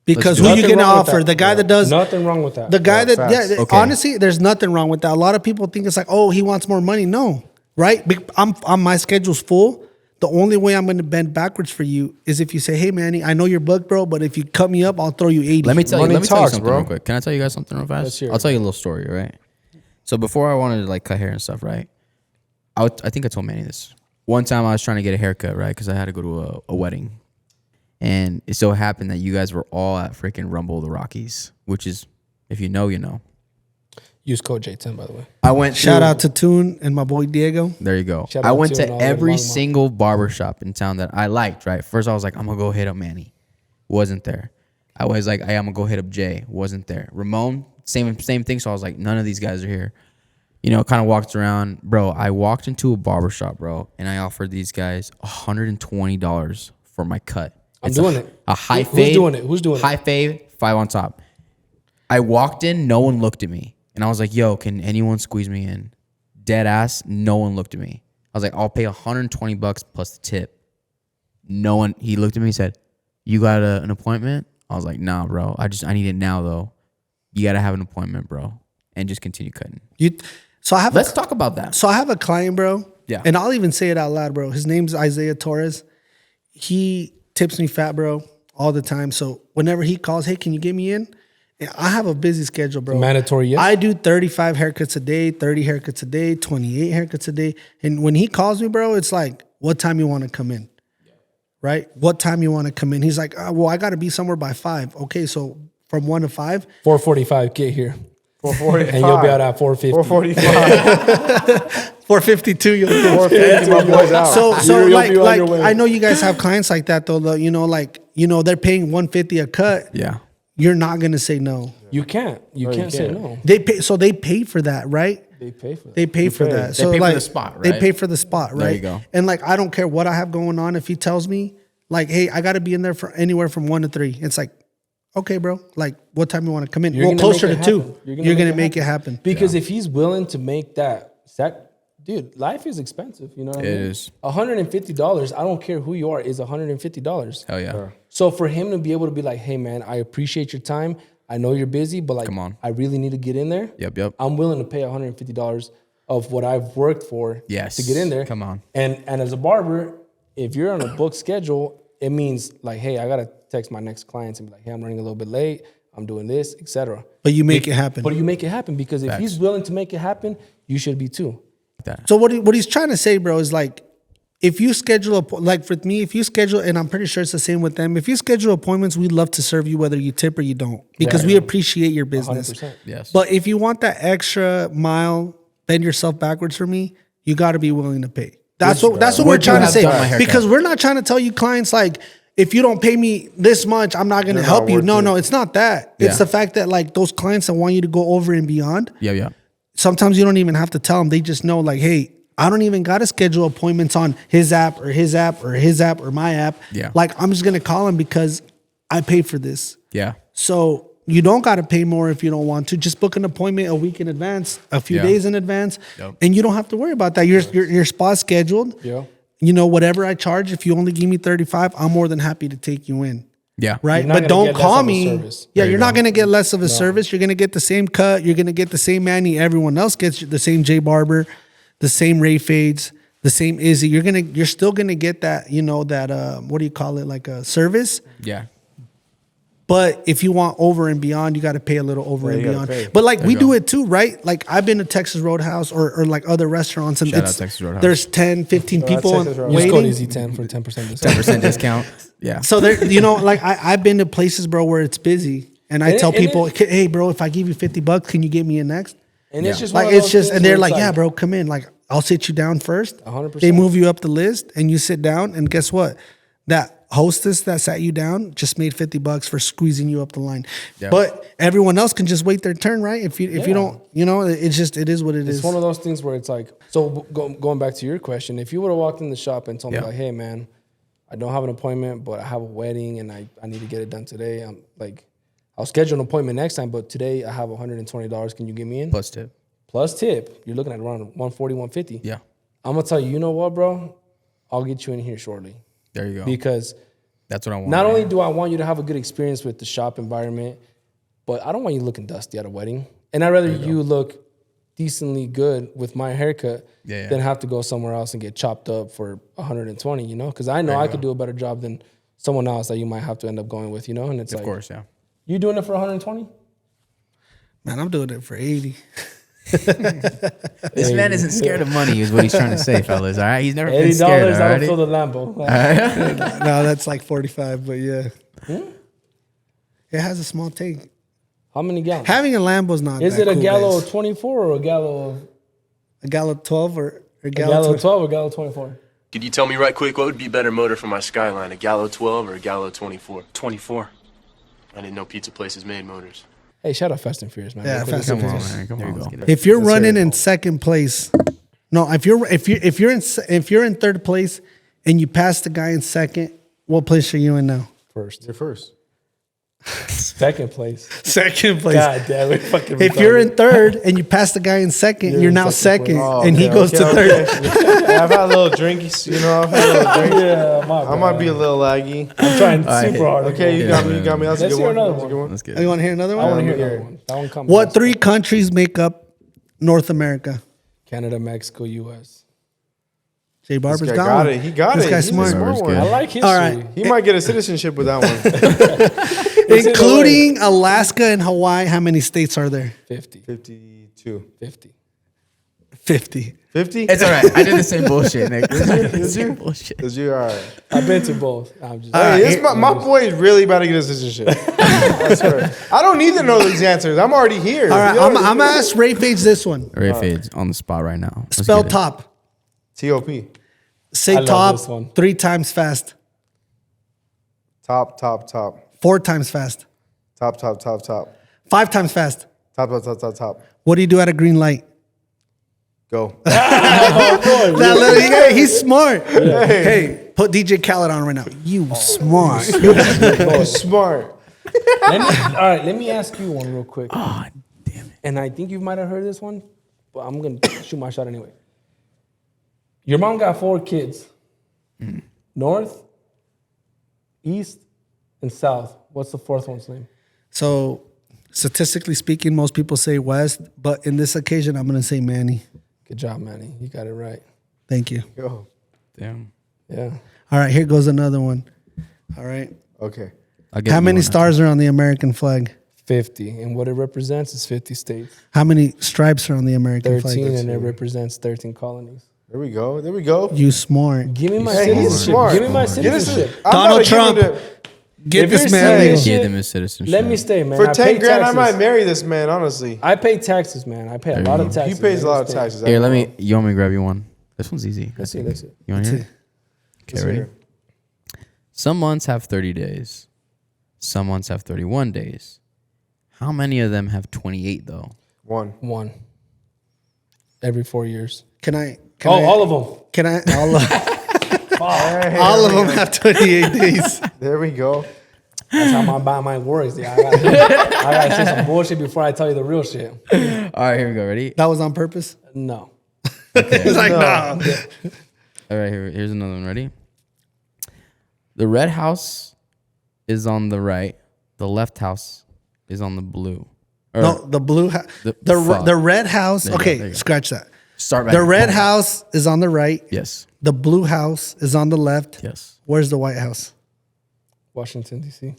Because do who it. you Nothing going to wrong with offer? that. The guy that does Nothing wrong with that. the guy that facts. Okay. honestly, there's nothing wrong with that. A lot of people think it's like, oh, he wants more money. No, right? I'm my schedule's full. The only way I'm going to bend backwards for you is if you say, hey, Manny, I know you're booked, bro, but if you cut me up, I'll throw you 80. Let me tell Money you talks, something bro. real quick. Can I tell you guys something real fast? Let's hear it. I'll tell you a little story, right? So before I wanted to like cut hair and stuff, right? I think I told Manny this. One time I was trying to get a haircut, right? Because I had to go to a wedding. And it so happened that you guys were all at freaking Rumble of the Rockies, which is, if you know, you know. Use code J10, by the way. I went Shout to- out to Toon and my boy Diego. There you go. Shout I out went to to all the every Longmont. single barbershop in town that I liked, right? First, I was like, I'm going to go hit up Manny. Wasn't there. I was like, hey, I'm going to go hit up Jay. Wasn't there. Ramon, same thing. So I was like, none of these guys are here. You know, kind of walked around. Bro, I walked into a barbershop, bro, and I offered these guys $120 for my cut. I'm doing it. A high Who's fade. doing it? Who's doing it? High fade, 5 on top. I walked in, no one looked at me. And I was like, yo, can anyone squeeze me in? Dead ass, no one looked at me. I was like, I'll pay $120 plus the tip. No one, he looked at me and said, you got an appointment? I was like, nah, bro. I need it now, though. You got to have an appointment, bro. and just continue cutting. Let's talk about that. So I have a client, bro. Yeah. And I'll even say it out loud, bro. His name's Isaiah Torres. He tips me fat, bro, all the time. So whenever he calls, hey, can you get me in? And I have a busy schedule, bro. Mandatory, yes. I do 35 haircuts a day, 30 haircuts a day, 28 haircuts a day. And when he calls me, bro, it's like, what time you want to come in? Right? What time you want to come in? He's like, well, I got to be somewhere by 5. Okay, so from 1 to 5? 4:45, get here. 4:45. And you'll be out at 4:50. 4:45. 4:52, you'll be 4:50, my boy's out. So You'll like be on your way. I know you guys have clients like that though. They're paying $150 a cut. Yeah. You're not gonna say no. You can't. You can't say no. They pay for that, right? They pay for that. They pay for that. They pay for the spot, They right? pay for the spot, right? There you go. And like, I don't care what I have going on. If he tells me, like, hey, I got to be in there for anywhere from 1 to 3. It's like, okay, bro. Like, what time you want to come in? You're Well, gonna closer make to it 2. happen. You're gonna make it happen. Because if he's willing to make that dude, life is expensive. You know what I mean? It is. $150. I don't care who you are. Is $150. Hell yeah. So for him to be able to be like, hey man, I appreciate your time. I know you're busy, but like, Come on. I really need to get in there. Yep. I'm willing to pay $150 of what I've worked for Yes. to get in there. Come on. And as a barber, if you're on a book schedule, it means like, hey, I gotta text my next clients and be like, hey, I'm running a little bit late. I'm doing this, etc. But you make it happen. But you make it happen because if he's willing to make it happen, you should be too. So what he's trying to say, bro, is like, if you schedule like for me, if you schedule, and I'm pretty sure it's the same with them. If you schedule appointments, we'd love to serve you whether you tip or you don't, because we appreciate your business. 100%. Yes. But if you want that extra mile, bend yourself backwards for me, you got to be willing to pay. That's what we're Would you trying to have say, done my haircut? because we're not trying to tell you clients like, if you don't pay me this much, I'm not going to help you. worth No, it. no, it's not that. Yeah. It's the fact that like those clients that want you to go over and beyond. Yeah. Sometimes you don't even have to tell them. They just know like, hey, I don't even got to schedule appointments on his app or his app or his app or my app. Yeah. Like, I'm just going to call him because I pay for this. Yeah. So you don't got to pay more if you don't want to. Just book an appointment a week in advance, a few Yeah. days in advance, Yep. and you don't have to worry about that. Your spot's scheduled. Yeah. You know, whatever I charge, if you only give me 35, I'm more than happy to take you in. Yeah. Right. You're not But gonna don't get less call of a me. service. Yeah, There you you're not go. going to get less of a service. You're going to get the same cut. You're going to get the same Manny everyone else gets, the same Jaybarber, the same Rayfades, the same Izzy. You're still going to get that, what do you call it? Like a service. Yeah. But if you want over and beyond, you got to pay a little over and you gotta beyond. pay. But like There we you do go. it too, right? Like I've been to Texas Roadhouse or like other restaurants, and Shout out Texas Roadhouse. there's 10, 15 people Texas Roadhouse. Use code waiting. Easy 10 for 10% discount. 10% discount. Yeah. So there, like I've been to places, bro, where it's busy, and I And tell it- people, hey, bro, if I give you $50, can you get me in next? And it's just Like one of it's those just, things and they're where it's like, yeah, bro, come in. Like I'll sit you down first. 100%. They move you up the list, and you sit down, and guess what? That hostess that sat you down just made $50 for squeezing you up the line. Yeah. But everyone else can just wait their turn, right? If you don't, it is what it is. It's one of those things where it's like, so going back to your question, if you would have walked in the shop and told me Yeah. like, hey man, I don't have an appointment, but I have a wedding and I need to get it done today. I'm like, I'll schedule an appointment next time, but today I have $120. Can you get me in? Plus tip. Plus tip. You're looking at around 140, 150. Yeah. I'm gonna tell you, you know what, bro? I'll get you in here shortly. There you go. Because That's what I want. not only do I want you to have a good experience with the shop environment, but I don't want you looking dusty at a wedding. And I'd rather you look decently good with my haircut Yeah. than have to go somewhere else and get chopped up for 120, Because I know I could do a better job than someone else that you might have to end up going with, And it's Of like, course, yeah. you doing it for 120? Man, I'm doing it for 80. This man isn't scared of money, is what he's trying to say, fellas. All right, he's never been $80, scared. I'll Already. fill the Lambo. No, that's like 45, but yeah. It has a small tank. How many gallons? Having a Lambo's not Is that it a cool, Gallo guys. 24 or a Gallo A Gallo 12 or a a Gallo, Gallo 12? 12 or Gallo 24? Could you tell me right quick what would be better motor for my Skyline, a Gallo 12 or a Gallo 24? 24. I didn't know pizza places made motors. Hey, shout out Fast and Furious, man. Yeah, Real quick. Fast and Come on, Furious. man. Come There on. you Let's go. get it. If you're running in second place, no, if you're in third place and you pass the guy in second, what place are you in now? First. You're first. Second place. Second place. God damn it. Fucking If you're in third and you pass the guy in second, you're in now second second, place. and he goes to third. I've had a little drinkies, you know. I've had a little drink. Yeah, my I might be a little laggy. I'm trying super hard. Okay, you got me. You got me. That's a Let's good hear one. another That's a one. good one. Let's get You it. want to hear another I want one? to hear another one. That one comes. What 3 countries make up North America? Canada, Mexico, U.S. Jaybarber's This guy got got one. it. He got This it. guy's He's a smart. smart Barber's one. I like history. All right. He might get a citizenship with that one. Including Alaska and Hawaii, how many states are there? 50. 52. 50. 50. 50? It's all right. I did the same bullshit, Nick. The same bullshit. Is you all right? I've been to both. I'm just. Hey, this my boy is really about to get a citizenship. I swear. I don't need to know these answers. I'm already here. All right, I'm going to ask Rayfades this one. Rayfades on the spot right now. Let's Spell get it. top. T.O.P. Say I love top this one. 3 times fast. Top, top, top. 4 times fast. Top, top, top, top. 5 times fast. Top, top, top, top, top. What do you do at a green light? Go. Hey, he's smart. Hey, put DJ Khaled on right now. You smart. Smart. All right, let me ask you one real quick. Ah, damn it. And I think you might have heard this one, but I'm going to shoot my shot anyway. Your mom got 4 kids. North, east, and south. What's the 4th one's name? So, statistically speaking, most people say west, but in this occasion, I'm going to say Manny. Good job, Manny. You got it right. Thank you. Go. Damn. Yeah. All right, here goes another one. All right. Okay. I'll get How you many one. stars are on the American flag? 50. And what it represents is 50 states. How many stripes are on the American 13, flag? and it represents 13 colonies. There we go. There we go. You smart. Give me my Hey, he's citizenship. smart. Give me my Get us citizenship. I'm Donald not giving Trump. it Get If this you're man saying legal. Give them his citizenship. Let me stay, man. For I 10 pay grand, I taxes. might marry this man, honestly. I pay taxes, man. I pay a lot of you go. taxes. He pays a man. lot of Stay. taxes. Here, let me. You want me to grab you one? This one's easy. Let's see. Let's see. You want to hear Let's it? Okay, ready? Some months have 30 days. Some months have 31 days. How many of them have 28 though? One. Every 4 years. Can I? All of them. Can I? All of them have 28 days. There we go. That's how my mind works. Yeah, I gotta say some bullshit before I tell you the real shit. All right, here we go. Ready? That was on purpose. No. It's like, nah. All right, here's another one. Ready? The red house is on the right. The left house is on the blue. Or No, the blue house. The- The fuck. red house. There you go, Okay, there you go. scratch that. Start back. The red Boom. house is on the right. Yes. The blue house is on the left. Yes. Where's the White House? Washington, D.C.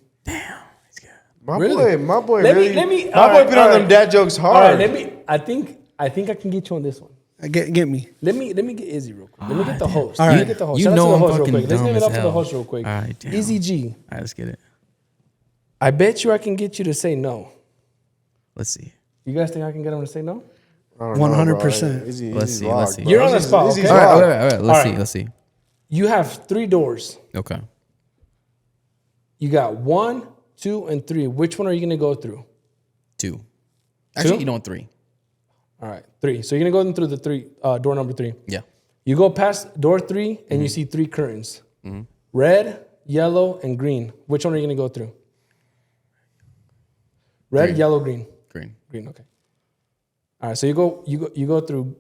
My Really? boy Let me- really. let me- my all boy right, been all on them right. dad jokes All hard. right, I think I can get you on this one. Get me. Let me get Izzy real quick. Let me get the host. All Let me right. get the host. You Shout out know to the I'm host real fucking quick. Let's dumb give it as up to the hell. host real quick. All right, damn. Izzy G. All right, let's get it. I bet you I can get you to say no. Let's see. You guys think I can get him to say no? I don't know, bro. 100%. Easy, Let's easy see, vlog, let's see. bro. You're on the Easy- spot, easy okay? All right, vlog. all right, all right. Let's All see. right. Let's see. You have 3 doors. Okay. You got 1, 2, and 3. Which one are you gonna go through? 2. Actually, 2? you know what? 3. All right, 3. So you're gonna go in through the 3 door number 3. Yeah. You go past door 3 and you see 3 curtains. Red, yellow, and green. Which one are you gonna go through? Red, Green. yellow, green. Green. Green. Okay. All right. So you go through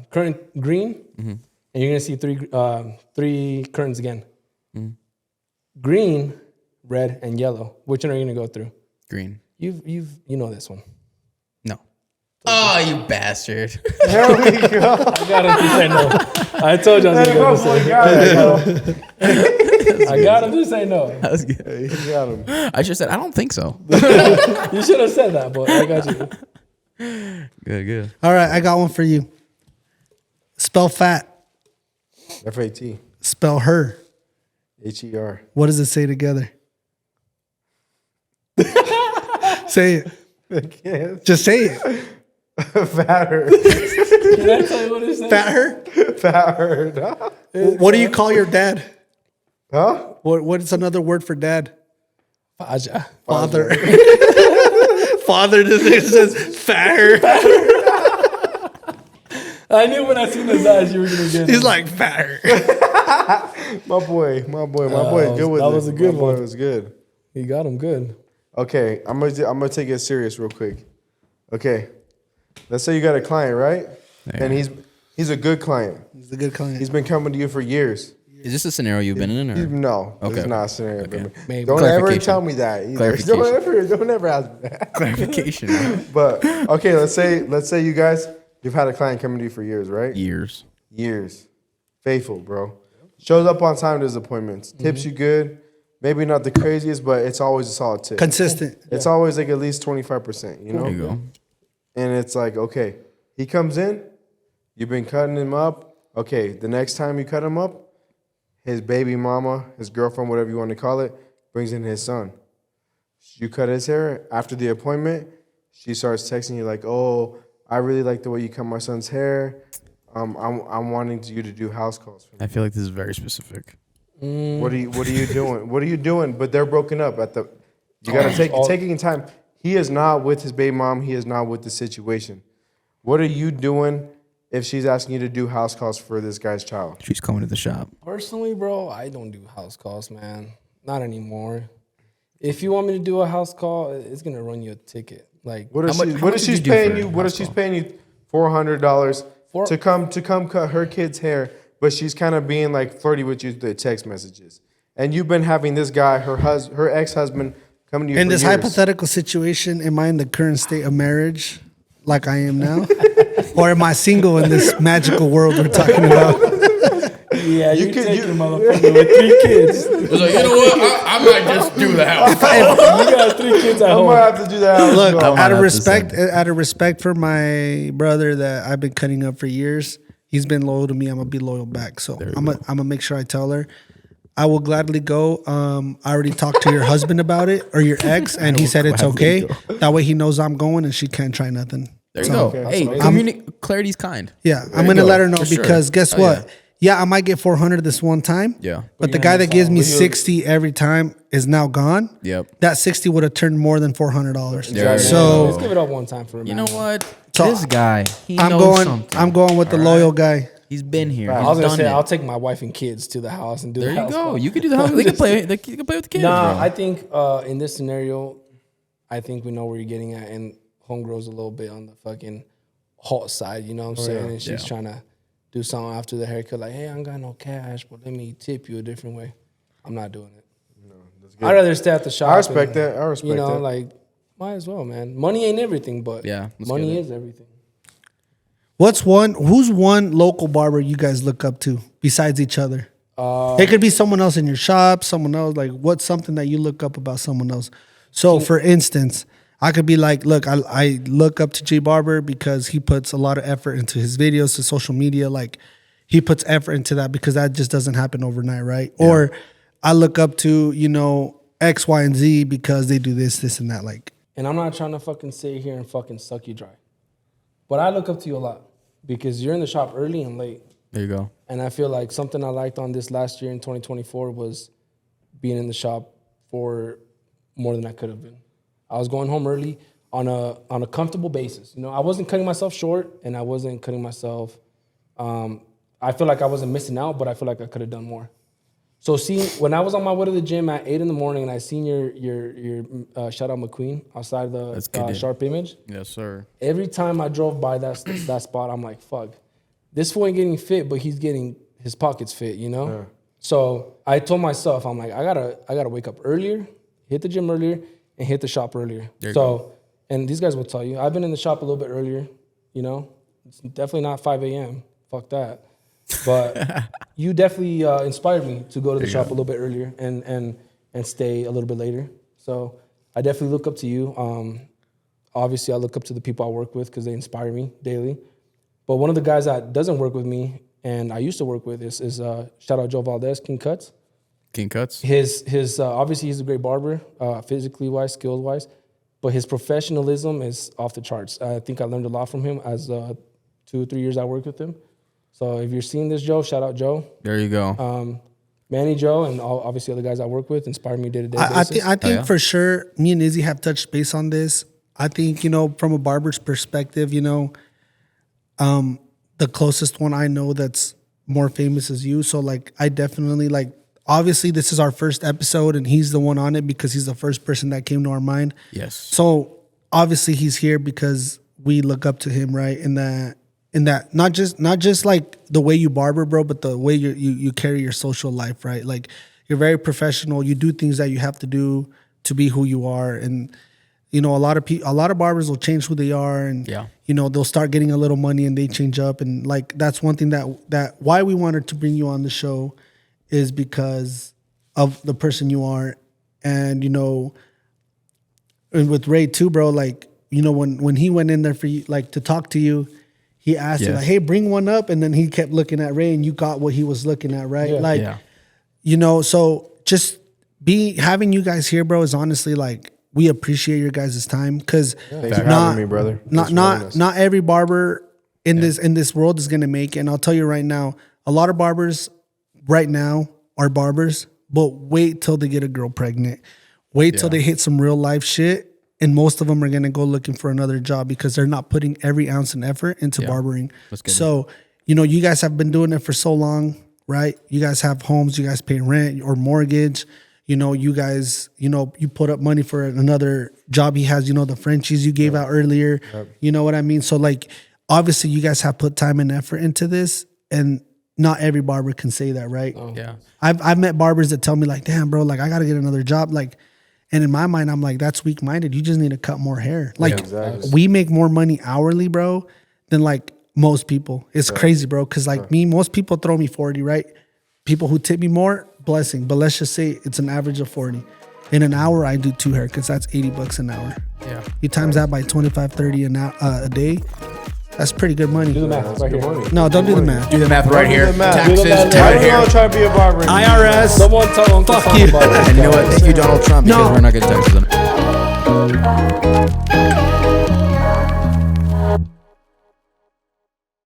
current green, and you're gonna see 3 curtains again. Green, red, and yellow. Which one are you gonna go through? Green. You know this one. No. Oh, you bastard. There we go. I got him to say no. I told you I was gonna say. I got him to say no. That was good. He got him. I just said, I don't think so. You should have said that, but I got you. Good, good. All right, I got one for you. Spell fat. FAT. Spell her. HER. What does it say together? Say it. Just say it. Fatter. Did I tell you what it said? Fat her? Fatter. What do you call your dad? Huh? What's another word for dad? Faja. Father. Father says fatter. I knew when I seen his eyes you were gonna get. He's him. like fatter. My boy. Good with that it. was a good My boy one. was good. He got him good. Okay, I'm gonna take it serious real quick. Okay, let's say you got a client, right? Yeah. And he's a good client. He's a good client. He's been coming to you for years. Is this a scenario you've been in? Or? No, Okay. it's not a scenario. Okay. Maybe. Don't ever Clarification. tell me that. Either. Clarification. Don't ever ask me that. Clarification. Right? But okay, let's say you guys, you've had a client coming to you for years, right? Years. Years. Faithful, bro. Shows up on time to his appointments. Tips you good. Maybe not the craziest, but it's always a solid tip. Consistent. It's always like at least 25%, you know? There you go. And it's like, okay, he comes in, you've been cutting him up. Okay, the next time you cut him up, his baby mama, his girlfriend, whatever you want to call it, brings in his son. You cut his hair. After the appointment, she starts texting you like, oh, I really like the way you cut my son's hair. I'm wanting you to do house calls for me. I feel like this is very specific. What are you doing? What are you doing? But they're broken up at the. You gotta taking time. He is not with his baby mom. He is not with the situation. What are you doing if she's asking you to do house calls for this guy's child? She's coming to the shop. Personally, bro, I don't do house calls, man. Not anymore. If you want me to do a house call, it's gonna run you a ticket. Like, What if How much she's did you do paying for you? a What if house she's call? paying you $400 to come cut her kid's hair, but she's kind of being like flirty with you through text messages, and you've been having this guy, her ex-husband, coming to you In for this years. hypothetical situation, am I in the current state of marriage like I am now? Or am I single in this magical world we're talking about? yeah, you could- take you- your motherfucker with 3 kids. It was like, you know what? I might just do the house. You got 3 kids at I home. might have to do that. Look, might out have of to respect, send out of respect for my brother that I've been cutting up for years, he's been loyal to me. I'm gonna be loyal back. So I'm gonna make sure I tell her. I will gladly go. I already talked to your husband about it or your ex, and he said it's okay. That way he knows I'm going, and she can't try nothing. There you So, go. Hey, clarity's kind. Yeah, There I'm you gonna go. let her know For sure. because guess Oh, what? Yeah, I might get 400 this one time. Yeah. But the guy that gives me 60 every time is now gone. Yep. That 60 would have turned more than $400. There you So Let's give it up one time for him. You know what? So, This guy, he I'm knows going. something. I'm going with the loyal guy. He's been here. I He's was gonna done say it. I'll take my wife and kids to the house and do There the you house go. call. You can do the house. They can play. They can play with the kids. Nah, bro. I think in this scenario, I think we know where you're getting at, and homegirl's a little bit on the fucking hot side. You know what I'm saying? And she's trying to do something after the haircut, like, hey, I ain't got no cash, but let me tip you a different way. I'm not doing it. No, that's good. I'd rather stay at the shop. I respect and, that. I respect You know, that. like, might as well, man. Money ain't everything, but Yeah, let's money get it. is everything. Who's one local barber you guys look up to besides each other? It could be someone else in your shop, someone else. Like, what's something that you look up about someone else? So, for instance, I could be like, look, I look up to Jaybarber because he puts a lot of effort into his videos, to social media. Like, he puts effort into that because that just doesn't happen overnight, right? Yeah. Or I look up to, X, Y, and Z because they do this, and that. Like, And I'm not trying to fucking sit here and fucking suck you dry. But I look up to you a lot because you're in the shop early and late. There you go. And I feel like something I liked on this last year in 2024 was being in the shop for more than I could have been. I was going home early on a comfortable basis. I wasn't cutting myself short and I wasn't cutting myself. I feel like I wasn't missing out, but I feel like I could have done more. So when I was on my way to the gym at 8 a.m. and I seen your shout out McQueen outside the Sharp Image. Yes, sir. Every time I drove by that spot, I'm like, fuck, this fool ain't getting fit, but he's getting his pockets fit, Yeah. So I told myself, I'm like, I gotta wake up earlier, hit the gym earlier, and hit the shop earlier. And these guys will tell you, I've been in the shop a little bit earlier, It's definitely not 5 a.m. Fuck that. But you definitely inspired me to go to the shop a little bit earlier and stay a little bit later. So I definitely look up to you. Obviously, I look up to the people I work with because they inspire me daily. But one of the guys that doesn't work with me and I used to work with is shout out Joe Valdez, King Cuts. King Cuts. His obviously he's a great barber, physically wise, skills wise, but his professionalism is off the charts. I think I learned a lot from him as 2 or 3 years I worked with him. So if you're seeing this, Joe, shout out Joe. There you go. Manny, Joe, and obviously other guys I work with inspire me day-to-day basis. I think for sure, me and Izzy have touched base on this. I think, from a barber's perspective, the closest one I know that's more famous is you. So, like, I definitely, like, obviously this is our first episode and he's the one on it because he's the first person that came to our mind. Yes. So obviously he's here because we look up to him, right? In that not just like the way you barber, bro, but the way you carry your social life, right? Like you're very professional. You do things that you have to do to be who you are. And you know, a lot of barbers will change who they are, and you know, they'll start getting a little money and they change up. And like that's one thing that why we wanted to bring you on the show is because of the person you are. And you know, and with Ray too, bro, like, you know, when he went in there for you, like to talk to you, he asked you like, hey, bring one up, and then he kept looking at Ray and you got what he was looking at, right? You know, so just having you guys here, bro, is honestly like, we appreciate your guys' time because thanks for having me, brother. Not every barber in this world is gonna make it. And I'll tell you right now, a lot of barbers right now are barbers, but wait till they get a girl pregnant. Wait till they hit some real life shit, and most of them are gonna go looking for another job because they're not putting every ounce and effort into barbering. So, you know, you guys have been doing it for so long, right? You guys have homes, you guys pay rent or mortgage. You know, you guys, you know, you put up money for another job he has, you know, the Frenchies you gave out earlier. You know what I mean? So like, obviously you guys have put time and effort into this, and not every barber can say that, right? I've met barbers that tell me like, damn, bro, like I got to get another job. Like, and in my mind, I'm like, that's weak-minded. You just need to cut more hair. Like we make more money hourly, bro, than like most people. It's crazy, bro. Cause like me, most people throw me 40, right? People who tip me more, blessing. But let's just say it's an average of 40. In an hour, I do 2 haircuts. That's $80 an hour. Yeah. You times that by 25, 30 a day. That's pretty good money. Do the math right here. No, don't do the math. Do the math right here. Taxes, Why do you want to try to be a barber? IRS. Someone tell Uncle Fuck Tom you. about this And you know guy. what? Thank you, Donald Trump, because No. we're not getting taxes on it.